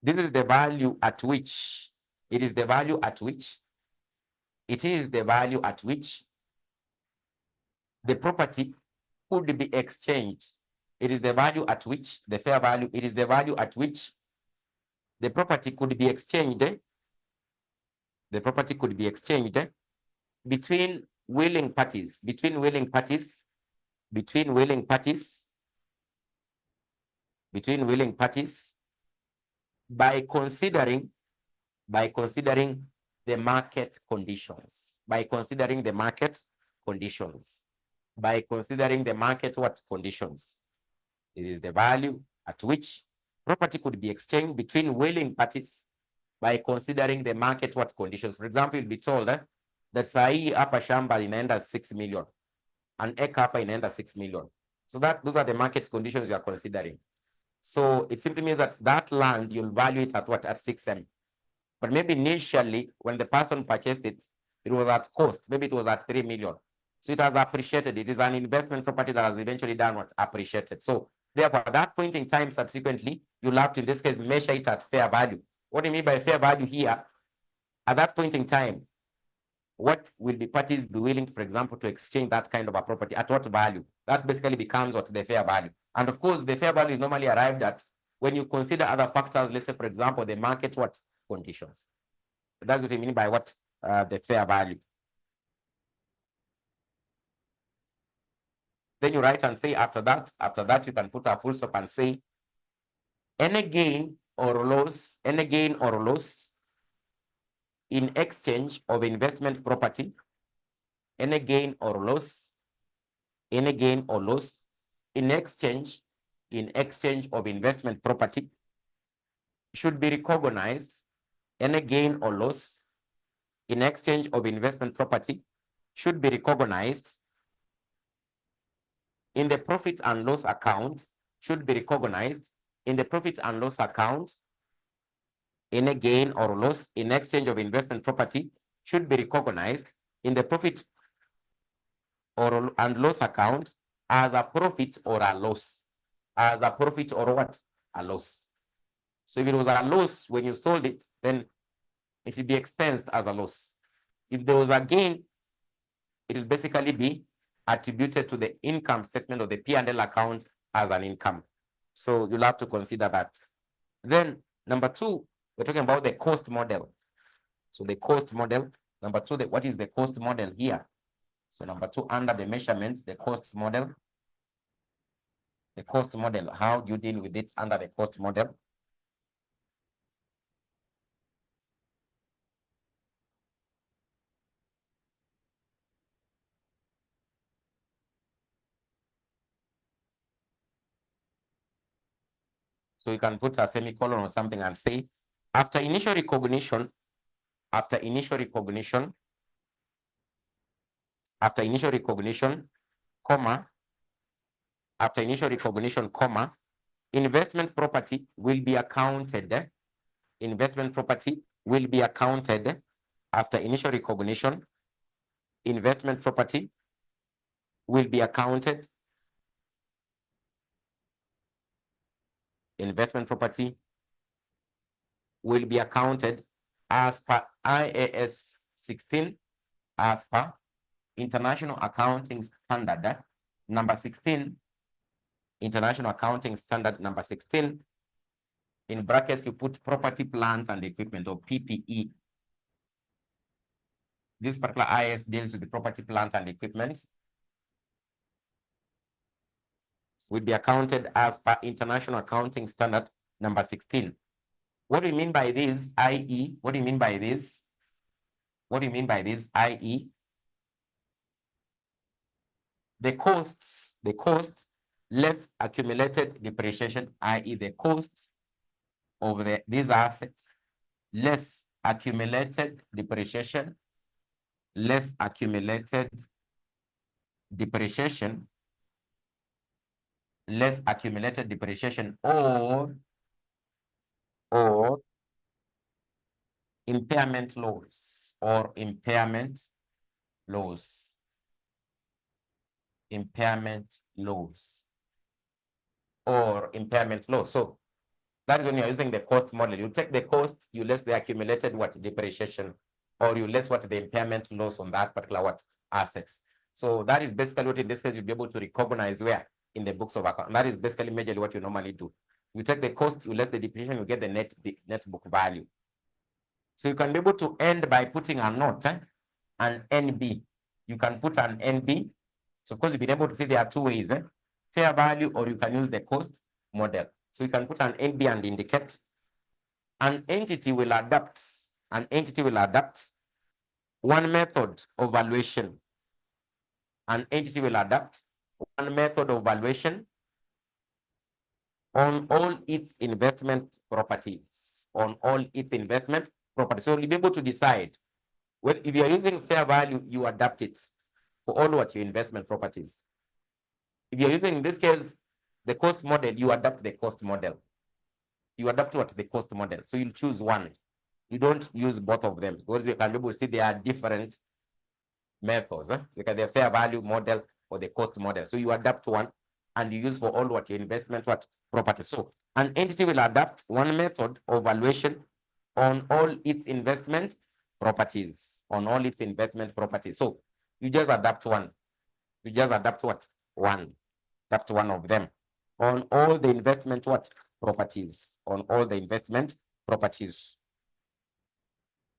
Speaker 1: This is the value at which, it is the value at which, it is the value at which the property could be exchanged. It is the value at which, the fair value, it is the value at which the property could be exchanged. The property could be exchanged between willing parties, between willing parties, between willing parties, between willing parties, by considering the market conditions, by considering the market conditions, by considering the market what conditions. It is the value at which property could be exchanged between willing parties by considering the market what conditions. For example, you'll be told that sahi hapa shamba inaenda 6 million, an acre hapa inaenda 6 million. So those are the market conditions you are considering. So it simply means that that land, you'll value it at what? At 6M. But maybe initially, when the person purchased it, it was at cost. Maybe it was at 3 million. So it has appreciated. It is an investment property that has eventually done what? Appreciated. So therefore, at that point in time, subsequently, you'll have to, in this case, measure it at fair value. What do you mean by fair value here? At that point in time, what will the parties be willing, for example, to exchange that kind of a property? At what value? That basically becomes what? The fair value. And of course, the fair value is normally arrived at when you consider other factors, let's say, for example, the market what? Conditions. That's what I mean by what? The fair value. Then you write and say after that you can put a full stop and say any gain or loss in exchange of investment property, any gain or loss in exchange of investment property should be recognized. Any gain or loss in exchange of investment property should be recognized in the profit and loss account, should be recognized in the profit and loss account. Any gain or loss in exchange of investment property should be recognized in the profit and loss account as a profit or a loss. As a profit or what? A loss. So if it was a loss when you sold it, then it will be expensed as a loss. If there was a gain, it will basically be attributed to the income statement of the P&L account as an income. So you'll have to consider that. Then number 2, we're talking about the cost model. So the cost model, number 2, what is the cost model here? So number 2, under the measurement, the cost model. The cost model, how do you deal with it under the cost model? So you can put a semicolon or something and say, after initial recognition, comma, investment property will be accounted. Investment property will be accounted after initial recognition. Investment property will be accounted. Investment property will be accounted as per IAS 16, as per International Accounting Standard number 16, International Accounting Standard number 16. In brackets, you put property, plant, and equipment, or PPE. This particular IAS deals with the property, plant, and equipment. Will be accounted as per International Accounting Standard number 16. What do you mean by this, i.e.? What do you mean by this? What do you mean by this, i.e.? The cost less accumulated depreciation, i.e. the costs of these assets, less accumulated depreciation, or impairment loss, or impairment loss. So That is when you're using the cost model. You take the cost, you less the accumulated what depreciation, or you less what the impairment loss on that particular what asset. So that is basically what in this case you'll be able to recognize where in the books of account. That is basically majorly what you normally do. You take the cost, you less the depreciation, you get the net book value. So you can be able to end by putting a note, an NB. You can put an NB. So of course you've been able to see there are two ways, fair value, or you can use the cost model. So you can put an NB and indicate. An entity will adapt. An entity will adapt one method of valuation. An entity will adapt one method of valuation on all its investment properties. On all its investment properties. So you'll be able to decide. Well, if you're using fair value, you adapt it for all what your investment properties. If you're using, in this case, the cost model, you adapt the cost model. You adapt what the cost model. So you'll choose one. You don't use both of them because you can be able to see they are different methods. Look at the fair value model or the cost model. So you adapt one and you use for all what your investment what property. So an entity will adapt one method of valuation on all its investment properties. On all its investment properties. So you just adapt one. You just adapt what? One. Adapt one of them. On all the investment what? Properties. On all the investment properties.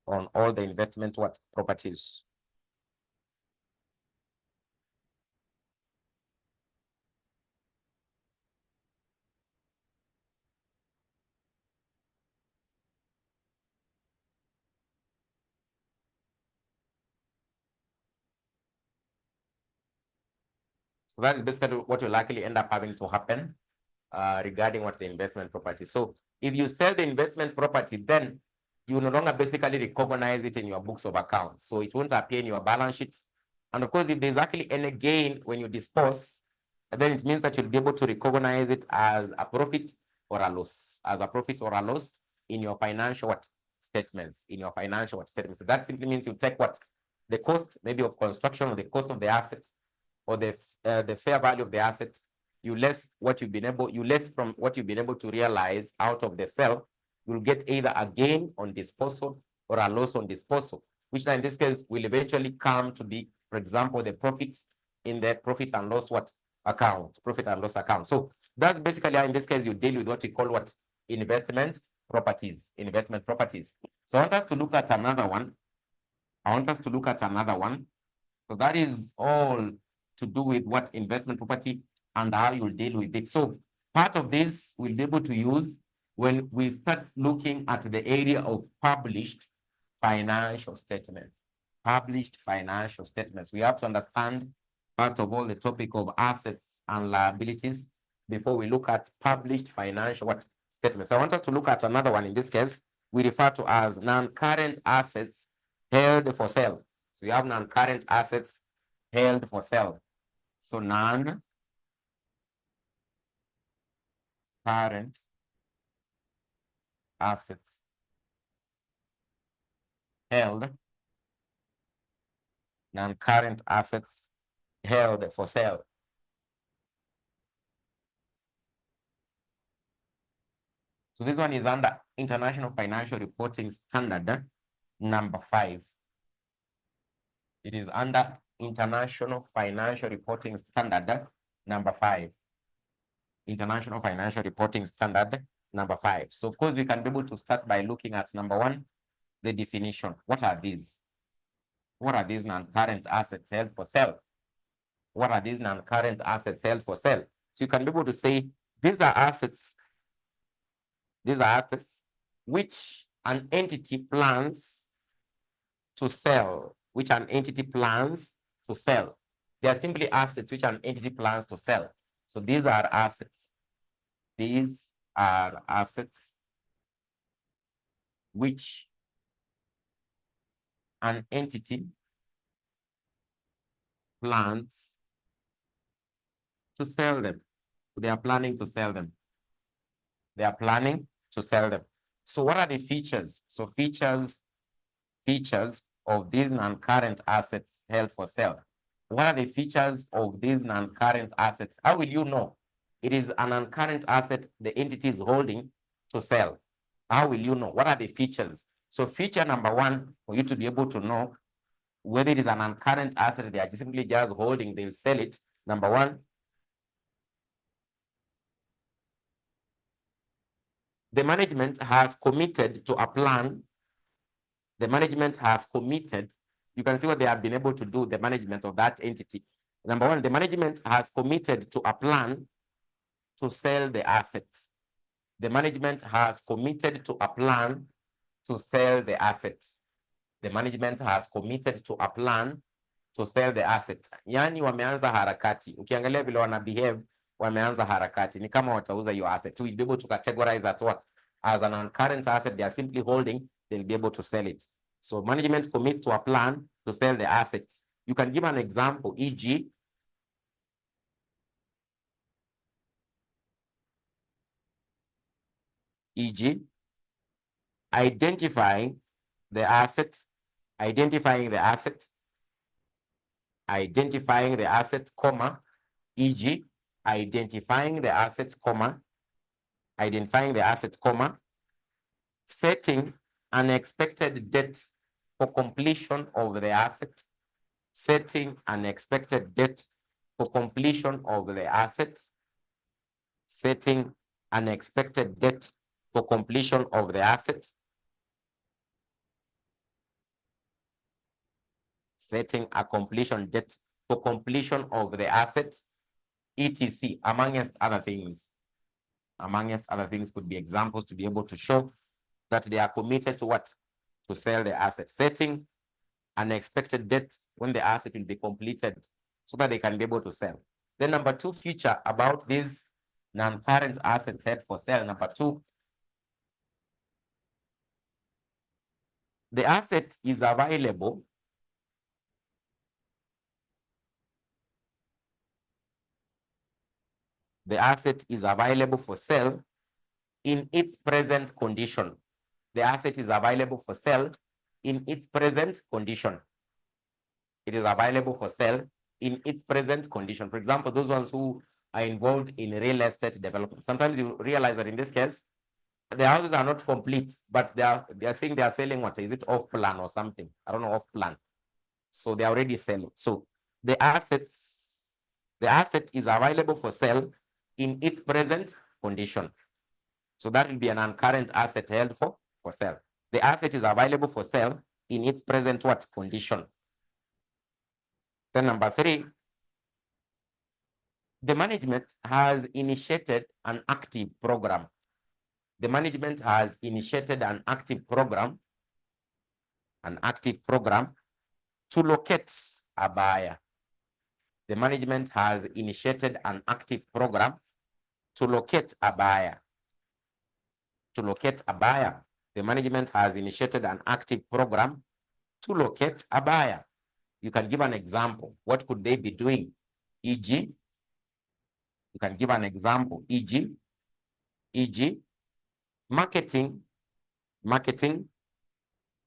Speaker 1: On all the investment what? Properties. So that is basically what will likely end up having to happen regarding what the investment property. So if you sell the investment property, then you no longer basically recognize it in your books of accounts. So it won't appear in your balance sheet. And of course, if there's actually any gain when you dispose, then it means that you'll be able to recognize it as a profit or a loss, as a profit or a loss in your financial what statements, in your financial what statements. So that simply means you take what the cost maybe of construction or the cost of the assets or the fair value of the asset, you less what you've been able, you less from what you've been able to realize out of the sale, you'll get either a gain on disposal or a loss on disposal, which in this case will eventually come to be, for example, the profits in the profit and loss what account, profit and loss account. So that's basically how in this case you deal with what we call what investment properties, investment properties. So I want us to look at another one. So that is all to do with what investment property and how you'll deal with it. So part of this we'll be able to use when we start looking at the area of published financial statements. Published financial statements. We have to understand, first of all, the topic of assets and liabilities before we look at published financial what statements. So I want us to look at another one. In this case, we refer to as non-current assets held for sale. So you have non-current assets held for sale. So non-current assets held, non-current assets held for sale. So this one is under International Financial Reporting Standard number 5. It is under International Financial Reporting Standard number 5. International Financial Reporting Standard number 5. So of course we can be able to start by looking at number 1, the definition. What are these? What are these non-current assets held for sale? What are these non-current assets held for sale? So you can be able to say these are assets. These are assets which an entity plans to sell, which an entity plans to sell. They are simply assets which an entity plans to sell. So these are assets. These are assets which an entity plans to sell them. They are planning to sell them. They are planning to sell them. So what are the features? So features of these non-current assets held for sale. What are the features of these non-current assets? How will you know it is a non-current asset the entity is holding to sell. How will you know? What are the features? So feature number one, for you to be able to know whether it is an uncurrent asset, they are simply just holding, they'll sell it. Number one, the management has committed to a plan. The management has committed. You can see what they have been able to do, the management of that entity. Number one, the management has committed to a plan to sell the assets. The management has committed to a plan to sell the assets. The management has committed to a plan to sell the assets. Yani wameanza harakati. Ukiangalia vile wana behave, wameanza harakati. Ni kama watauza your asset. We'll be able to categorize that what? As an uncurrent asset, they are simply holding, they'll be able to sell it. So management commits to a plan to sell the assets. You can give an example, e.g., identifying the asset, comma, e.g., identifying the asset, comma, setting an expected date for completion of the asset, setting an expected date for completion of the asset, setting an expected date for completion of the asset, setting a completion date for completion of the asset, etc., amongst other things. Amongst other things could be examples to be able to show that they are committed to what? To sell the asset. Setting an expected date when the asset will be completed so that they can be able to sell. Then number two feature about these non-current assets held for sale. Number two, the asset is available for sale in its present condition. The asset is available for sale in its present condition. It is available for sale in its present condition. For example, those ones who are involved in real estate development, sometimes you realize that in this case, the houses are not complete, but they are saying they are selling what? Is it off plan or something? I don't know, off plan. So they are already selling. So the asset is available for sale in its present condition. So that will be an uncurrent asset held for sale. The asset is available for sale in its present what? Condition. Then number three, the management has initiated an active program. The management has initiated an active program to locate a buyer. The management has initiated an active program to locate a buyer. To locate a buyer. The management has initiated an active program to locate a buyer. You can give an example. What could they be doing? E.g., you can give an example. E.g., marketing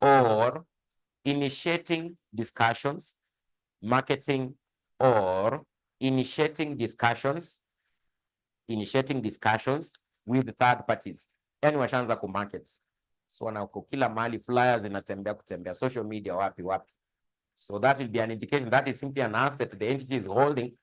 Speaker 1: or initiating discussions, marketing or initiating discussions with third parties. Yani washaanza kumarket. So wanako kila mahali, flyers kutembea social media, wapi. So that will be an indication that is simply an asset the entity is holding,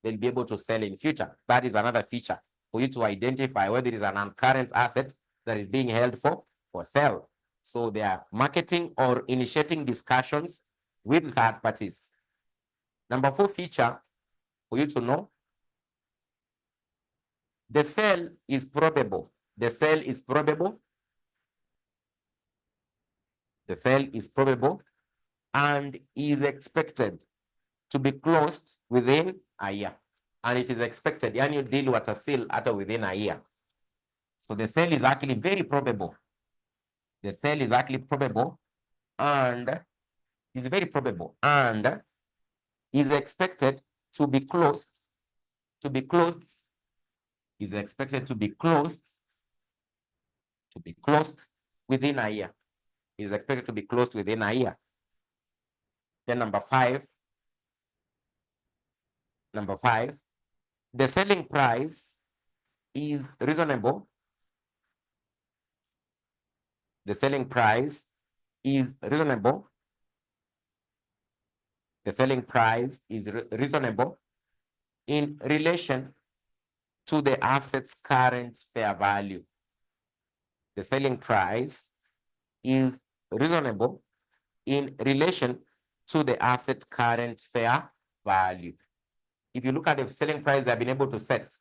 Speaker 1: they'll be able to sell in future. That is another feature for you to identify whether it is an uncurrent asset that is being held for sale. So they are marketing or initiating discussions with third parties. Number four feature for you to know, the sale is probable. The sale is probable. The sale is probable and is expected to be closed within a year. And it is expected, yani you deal with a sale within a year. So the sale is actually very probable. The sale is actually probable and is very probable and is expected to be closed. Is expected to be closed within a year. Is expected to be closed within a year. Then number five, the selling price is reasonable the selling price is reasonable. The selling price is reasonable in relation to the asset's current fair value. The selling price is reasonable in relation to the asset's current fair value. If you look at the selling price they've been able to set,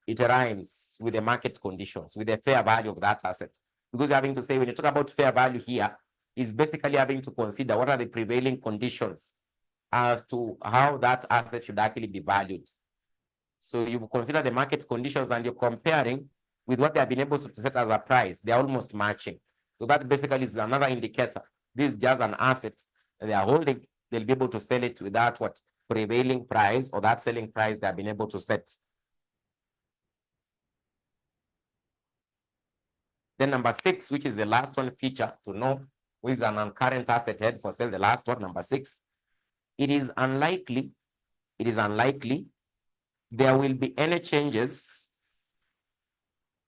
Speaker 1: it rhymes with the market conditions, with the fair value of that asset. Because you're having to say, when you talk about fair value here, is basically having to consider what are the prevailing conditions as to how that asset should actually be valued. So you consider the market conditions and you're comparing with what they have been able to set as a price. They're almost matching. So that basically is another indicator. This is just an asset that they are holding. They'll be able to sell it without what prevailing price or that selling price they have been able to set. Then number 6, which is the last one feature to know, which is an non-current asset held for sale, the last one, number 6. It is unlikely there will be any changes.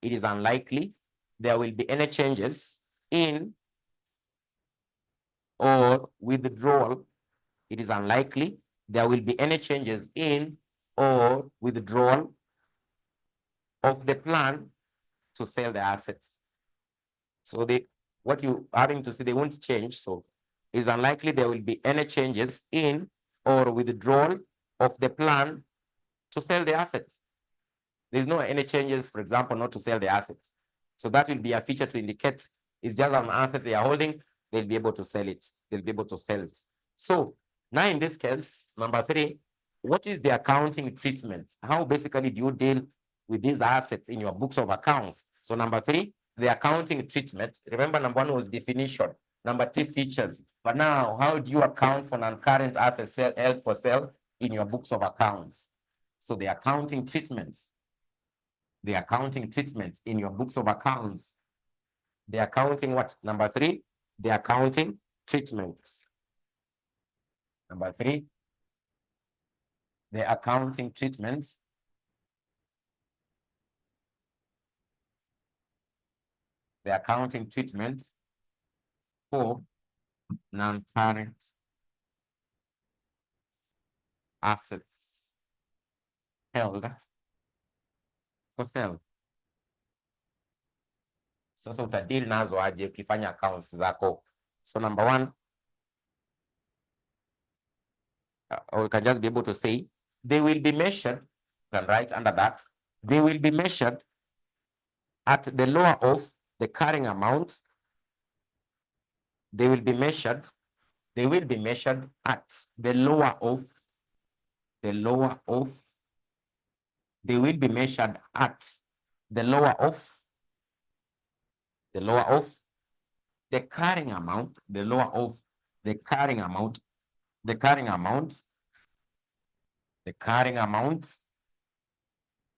Speaker 1: It is unlikely there will be any changes in or withdrawal. It is unlikely there will be any changes in or withdrawal of the plan to sell the assets. So what you are having to see, they won't change. So it's unlikely there will be any changes in or withdrawal of the plan to sell the assets. There's no any changes, for example, not to sell the assets. So that will be a feature to indicate it's just an asset they are holding. They'll be able to sell it. They'll be able to sell it. So now in this case, number 3, what is the accounting treatment? How basically do you deal with these assets in your books of accounts? So number 3, the accounting treatment. Remember, number 1 was definition. Number 2, features. But now, how do you account for non-current assets held for sale in your books of accounts? So the accounting treatments. The accounting treatment in your books of accounts. The accounting what? Number 3, the accounting treatments. Number 3, the accounting treatments. The accounting treatment for non-current assets held for sale. Sasa utadili nazo aje ukifanya accounts zako. So number 1, or you can just be able to say, they will be measured, and right under that, they will be measured at the lower of the carrying amount. They will be measured at the lower of, they will be measured at the lower of the carrying amount, the carrying amount.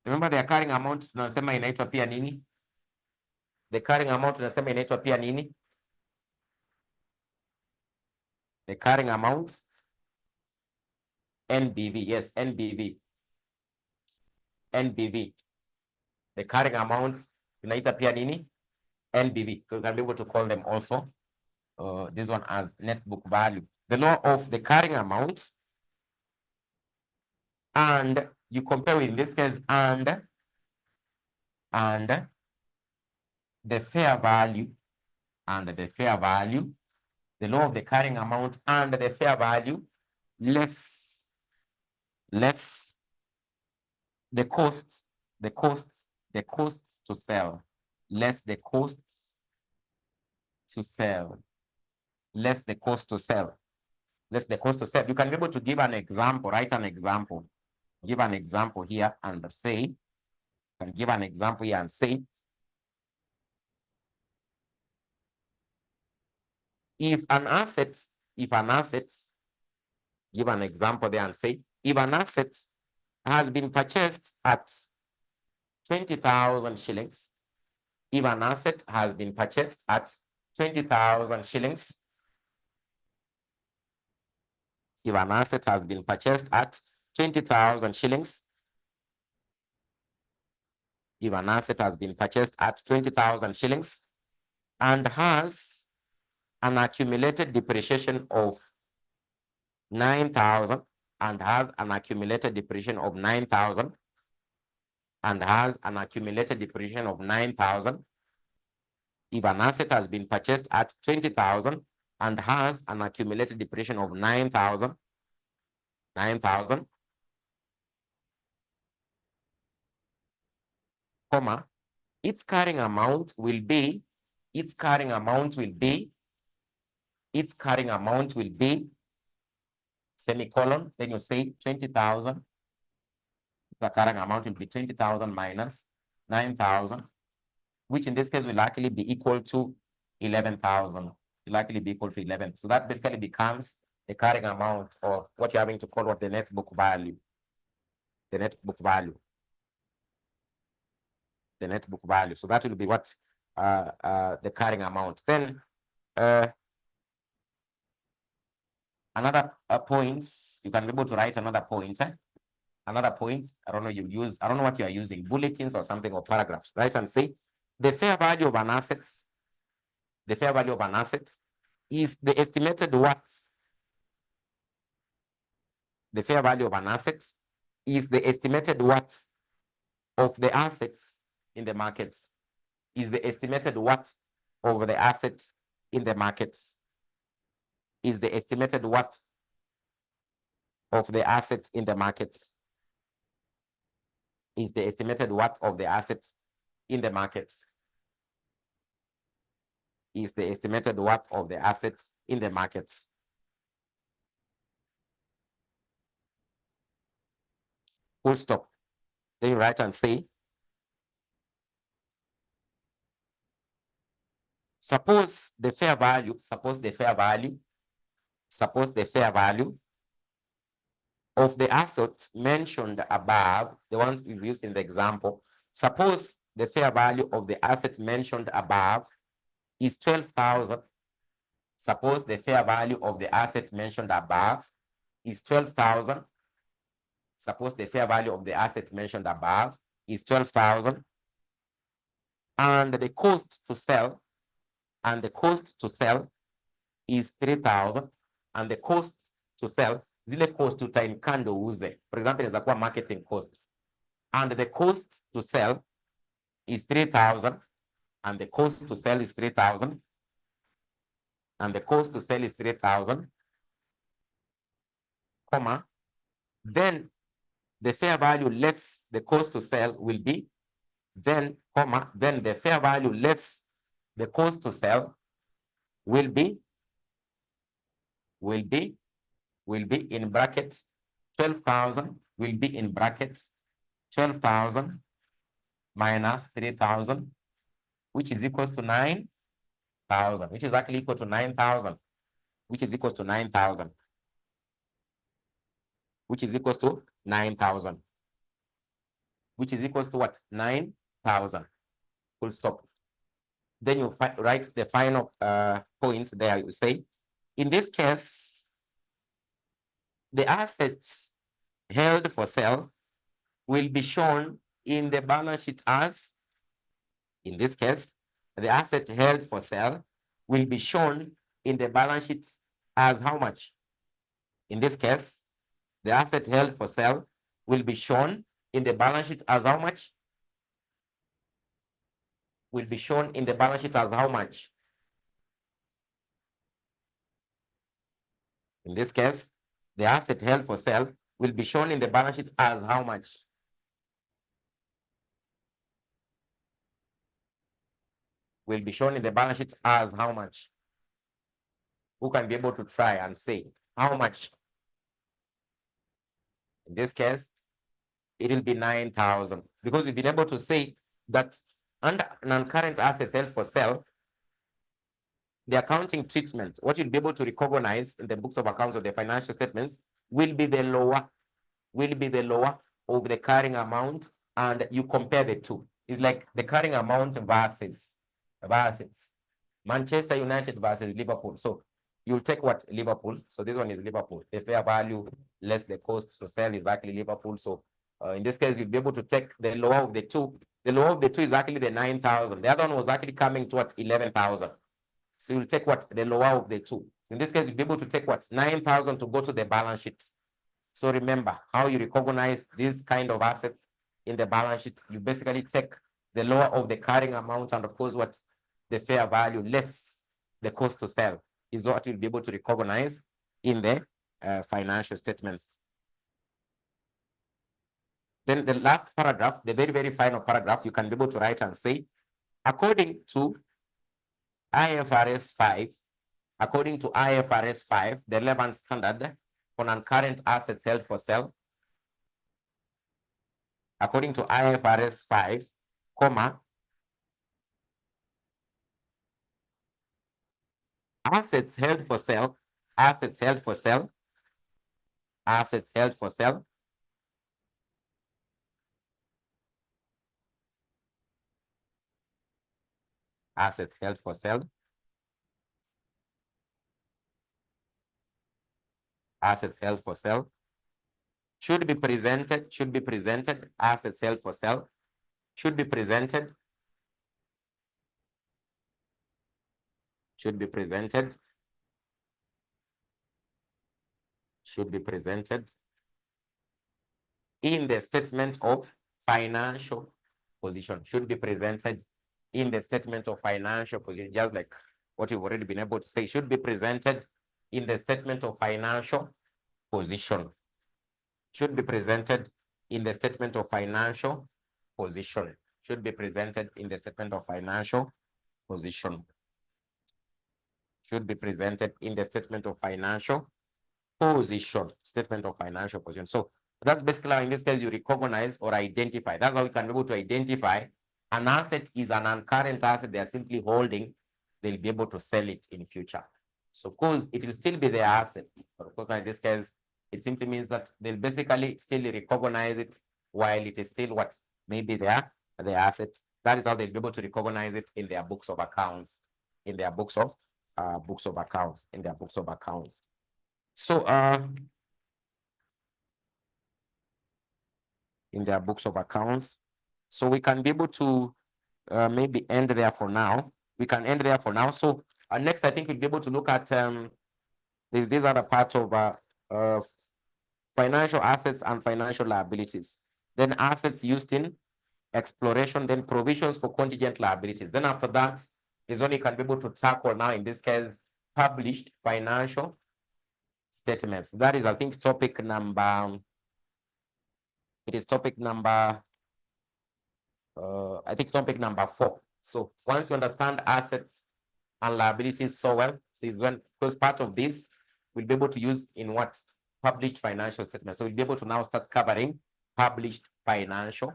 Speaker 1: Remember the carrying amount tunasema inaitwa pia nini? The carrying amount tunasema inaitwa pia nini? The carrying amount, NBV, yes, NBV. The carrying amount tunaita pia nini? NBV. You can be able to call them also this one as net book value. The law of the carrying amount, and you compare with, in this case, and the fair value, the law of the carrying amount and the fair value, less the costs to sell, less the costs to sell. You can be able to give an example, write an example, give an example here and say, if an asset, give an example there and say, if an asset has been purchased at 20,000 shillings, if an asset has been purchased at 20,000 shillings, if an asset has been purchased at 20,000 shillings, if an asset has been purchased at 20,000 shillings, and has an accumulated depreciation of 9,000 and has an accumulated depreciation of 9,000 and has an accumulated depreciation of 9,000. If an asset has been purchased at 20,000 and has an accumulated depreciation of 9,000, comma, its carrying amount will be, semicolon, then you say 20,000. The carrying amount will be 20,000 minus 9,000, which in this case will likely be equal to 11,000. Likely be equal to 11. So that basically becomes the carrying amount, or what you're having to call what the net book value. The net book value. The net book value. So that will be what the carrying amount. Then another point, you can be able to write another point. Another point, I don't know what you are using, bulletins or something, or paragraphs, right? And say the fair value of an asset, is the estimated worth. The fair value of an asset is the estimated worth of the assets in the markets. Is the estimated worth of the assets in the markets. Is the estimated worth of the assets in the markets. Is the estimated worth of the assets in the markets. Is the estimated worth of the assets in the markets. Full stop. Then you write and say, suppose the fair value of the assets mentioned above, the ones we used in the example, suppose the fair value of the assets mentioned above is 12,000. Suppose the fair value of the asset mentioned above is 12,000. Suppose the fair value of the asset mentioned above is 12,000. And the cost to sell, is 3,000. And the cost to sell, zile cost to time kando uze. For example, inaweza kuwa marketing costs. And the cost to sell is 3,000. And the cost to sell is 3,000. And the cost to sell is 3,000, comma, then the fair value less the cost to sell will be, then, comma, then the fair value less the cost to sell will be in brackets 12,000, will be in brackets 12,000 minus 3,000, which is equals to 9,000, which is actually equal to 9,000, which is equals to 9,000, which is equals to 9,000, which is equals to what? 9,000. Full stop. Then you write the final point there. You say, in this case, the assets held for sale will be shown in the balance sheet as, in this case, the asset held for sale will be shown in the balance sheet as how much? In this case, the asset held for sale will be shown in the balance sheet as how much? Will be shown in the balance sheet as how much? In this case, the asset held for sale will be shown in the balance sheet as how much? Will be shown in the balance sheet as how much? Who can be able to try and say how much? In this case, it will be 9,000, because we've been able to say that under non-current assets held for sale, the accounting treatment, what you'll be able to recognize in the books of accounts or the financial statements will be the lower of the carrying amount, and you compare the two. It's like the carrying amount versus Manchester United versus Liverpool. So you'll take what? Liverpool. So this one is Liverpool. The fair value less the cost to sell is actually Liverpool. So in this case, you'll be able to take the lower of the two. The lower of the two is actually the 9,000. The other one was actually coming to what, 11,000. So you'll take what, the lower of the two. In this case, you'll be able to take what, 9,000 to go to the balance sheet. So remember how you recognize these kind of assets in the balance sheet. You basically take the lower of the carrying amount and of course what, the fair value less the cost to sell is what you'll be able to recognize in the financial statements. Then the last paragraph, the very, very final paragraph, you can be able to write and say, according to IFRS 5, the relevant standard for non-current assets held for sale, according to IFRS 5, assets held for sale, assets held for sale, assets held for sale, assets held for sale, assets held for sale, should be presented, assets held for sale, should be presented, should be presented, should be presented in the statement of financial position, should be presented in the statement of financial position, just like what you've already been able to say, should be presented in the statement of financial position, should be presented in the statement of financial position, should be presented in the statement of financial position, should be presented in the statement of financial position, statement of financial position. So that's basically how in this case you recognize or identify. That's how we can be able to identify an asset is an non-current asset they are simply holding. They'll be able to sell it in future. So of course it will still be their asset, but of course in this case it simply means that they'll basically still recognize it while it is still what, maybe their asset. That is how they'll be able to recognize it in their books of accounts, in their books of accounts. So in their books of accounts. So we can be able to maybe end there for now. We can end there for now. So next, I think we'll be able to look at these other parts of financial assets and financial liabilities. Then assets used in exploration, then provisions for contingent liabilities. Then after that is when you can be able to tackle now, in this case, published financial statements. That is, I think, topic number, it is topic number, I think topic number 4. So once you understand assets and liabilities so well, so is when, because part of this we'll be able to use in what, published financial statements. So we'll be able to now start covering published financial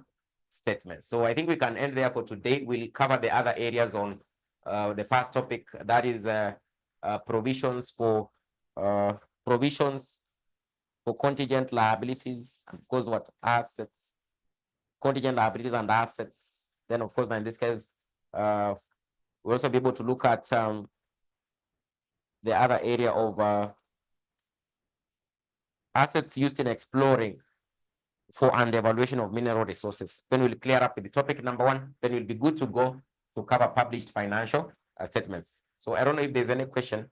Speaker 1: statements. So I think we can end there for today. We'll cover the other areas on the first topic, that is provisions for contingent liabilities, and of course what, assets, contingent liabilities and assets. Then of course now in this case we'll also be able to look at the other area of assets used in exploring for and evaluation of mineral resources. Then we'll clear up with the topic number 1. Then we'll be good to go to cover published financial statements. So I don't know if there's any question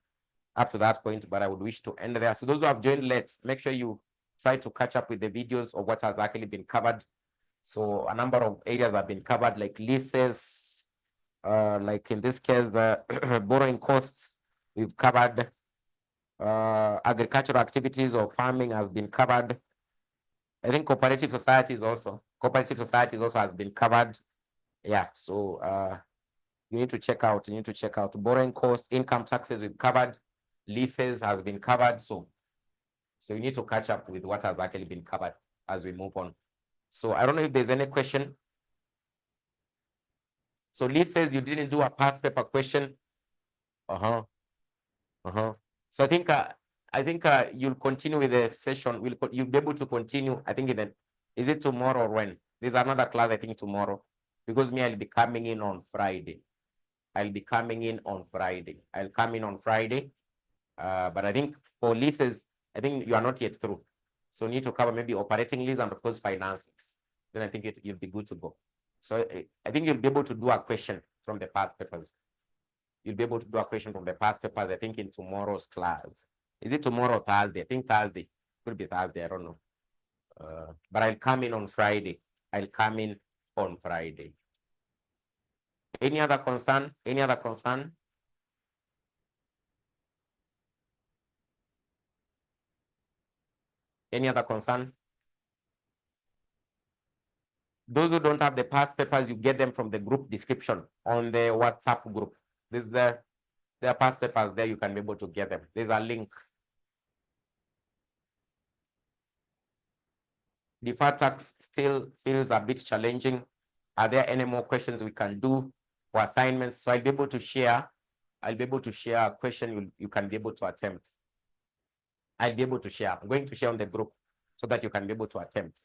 Speaker 1: up to that point, but I would wish to end there. So those who have joined late, make sure you try to catch up with the videos of what has actually been covered. So a number of areas have been covered, like leases, like in this case, borrowing costs, we've covered. Agricultural activities or farming has been covered. I think cooperative societies also has been covered. Yeah, so you need to check out. Borrowing costs, income taxes we've covered, leases has been covered. So you need to catch up with what has actually been covered as we move on. So I don't know if there's any question. So leases, you didn't do a past paper question. So I think you'll continue with the session. You'll be able to continue. I think is it tomorrow or when? There's another class, I think tomorrow, because me, I'll be coming in on Friday. I'll come in on Friday. But I think for leases, I think you are not yet through. So you need to cover maybe operating lease and of course finances. Then I think you'll be good to go. So I think you'll be able to do a question from the past papers. You'll be able to do a question from the past papers, I think, in tomorrow's class. Is it tomorrow or Thursday? I think Thursday. Could be Thursday, I don't know. But I'll come in on Friday. I'll come in on Friday. Any other concern? Any other concern? Any other concern? Those who don't have the past papers, you get them from the group description on the WhatsApp group. This is there are past papers there, you can be able to get them. There's a link. Deferred tax still feels a bit challenging. Are there any more questions we can do for assignments? So I'll be able to share. I'll be able to share a question you can be able to attempt. I'll be able to share. I'm going to share on the group so that you can be able to attempt.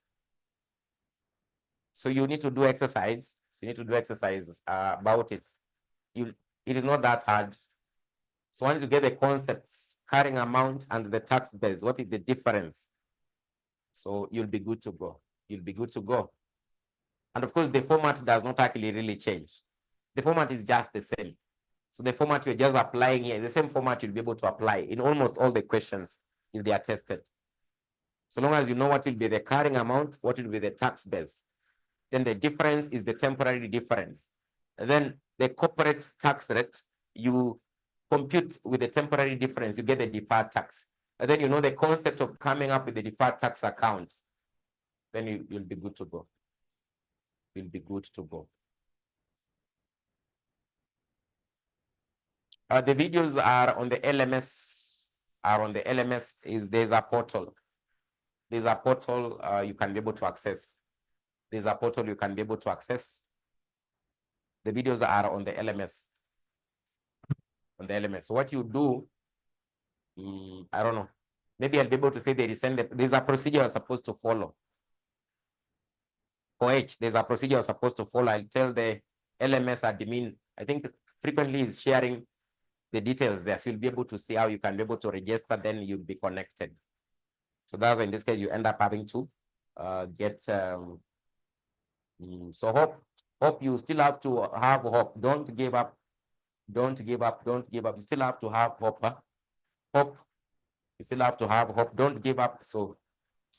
Speaker 1: So you need to do exercise. So you need to do exercise about it. It is not that hard. So once you get the concepts, carrying amount and the tax base, what is the difference? So you'll be good to go. You'll be good to go. And of course, the format does not actually really change. The format is just the same. So the format you're just applying here, the same format you'll be able to apply in almost all the questions if they are tested. So long as you know what will be the carrying amount, what will be the tax base. Then the difference is the temporary difference. And then the corporate tax rate, you compute with the temporary difference, you get the deferred tax. And then you know the concept of coming up with the deferred tax account. Then you'll be good to go. You'll be good to go. The videos are on the LMS. There's a portal. There's a portal you can be able to access. There's a portal you can be able to access. The videos are on the LMS. On the LMS. So what you do, I don't know. Maybe I'll be able to say there's a procedure you're supposed to follow. For H, there's a procedure you're supposed to follow. I'll tell the LMS admin. I think frequently is sharing the details there. So you'll be able to see how you can be able to register, then you'll be connected. So that's why in this case, you end up having to get, so hope you still have to have hope. Don't give up. Don't give up. Don't give up. You still have to have hope. Huh? Hope. You still have to have hope. Don't give up. So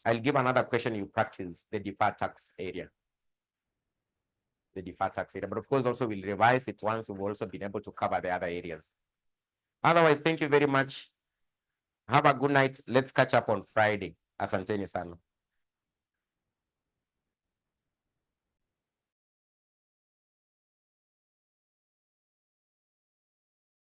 Speaker 1: I'll give another question you practice, the deferred tax area. The deferred tax area. But of course, also we'll revise it once we've also been able to cover the other areas. Otherwise, thank you very much. Have a good night. Let's catch up on Friday. Asanteni sana.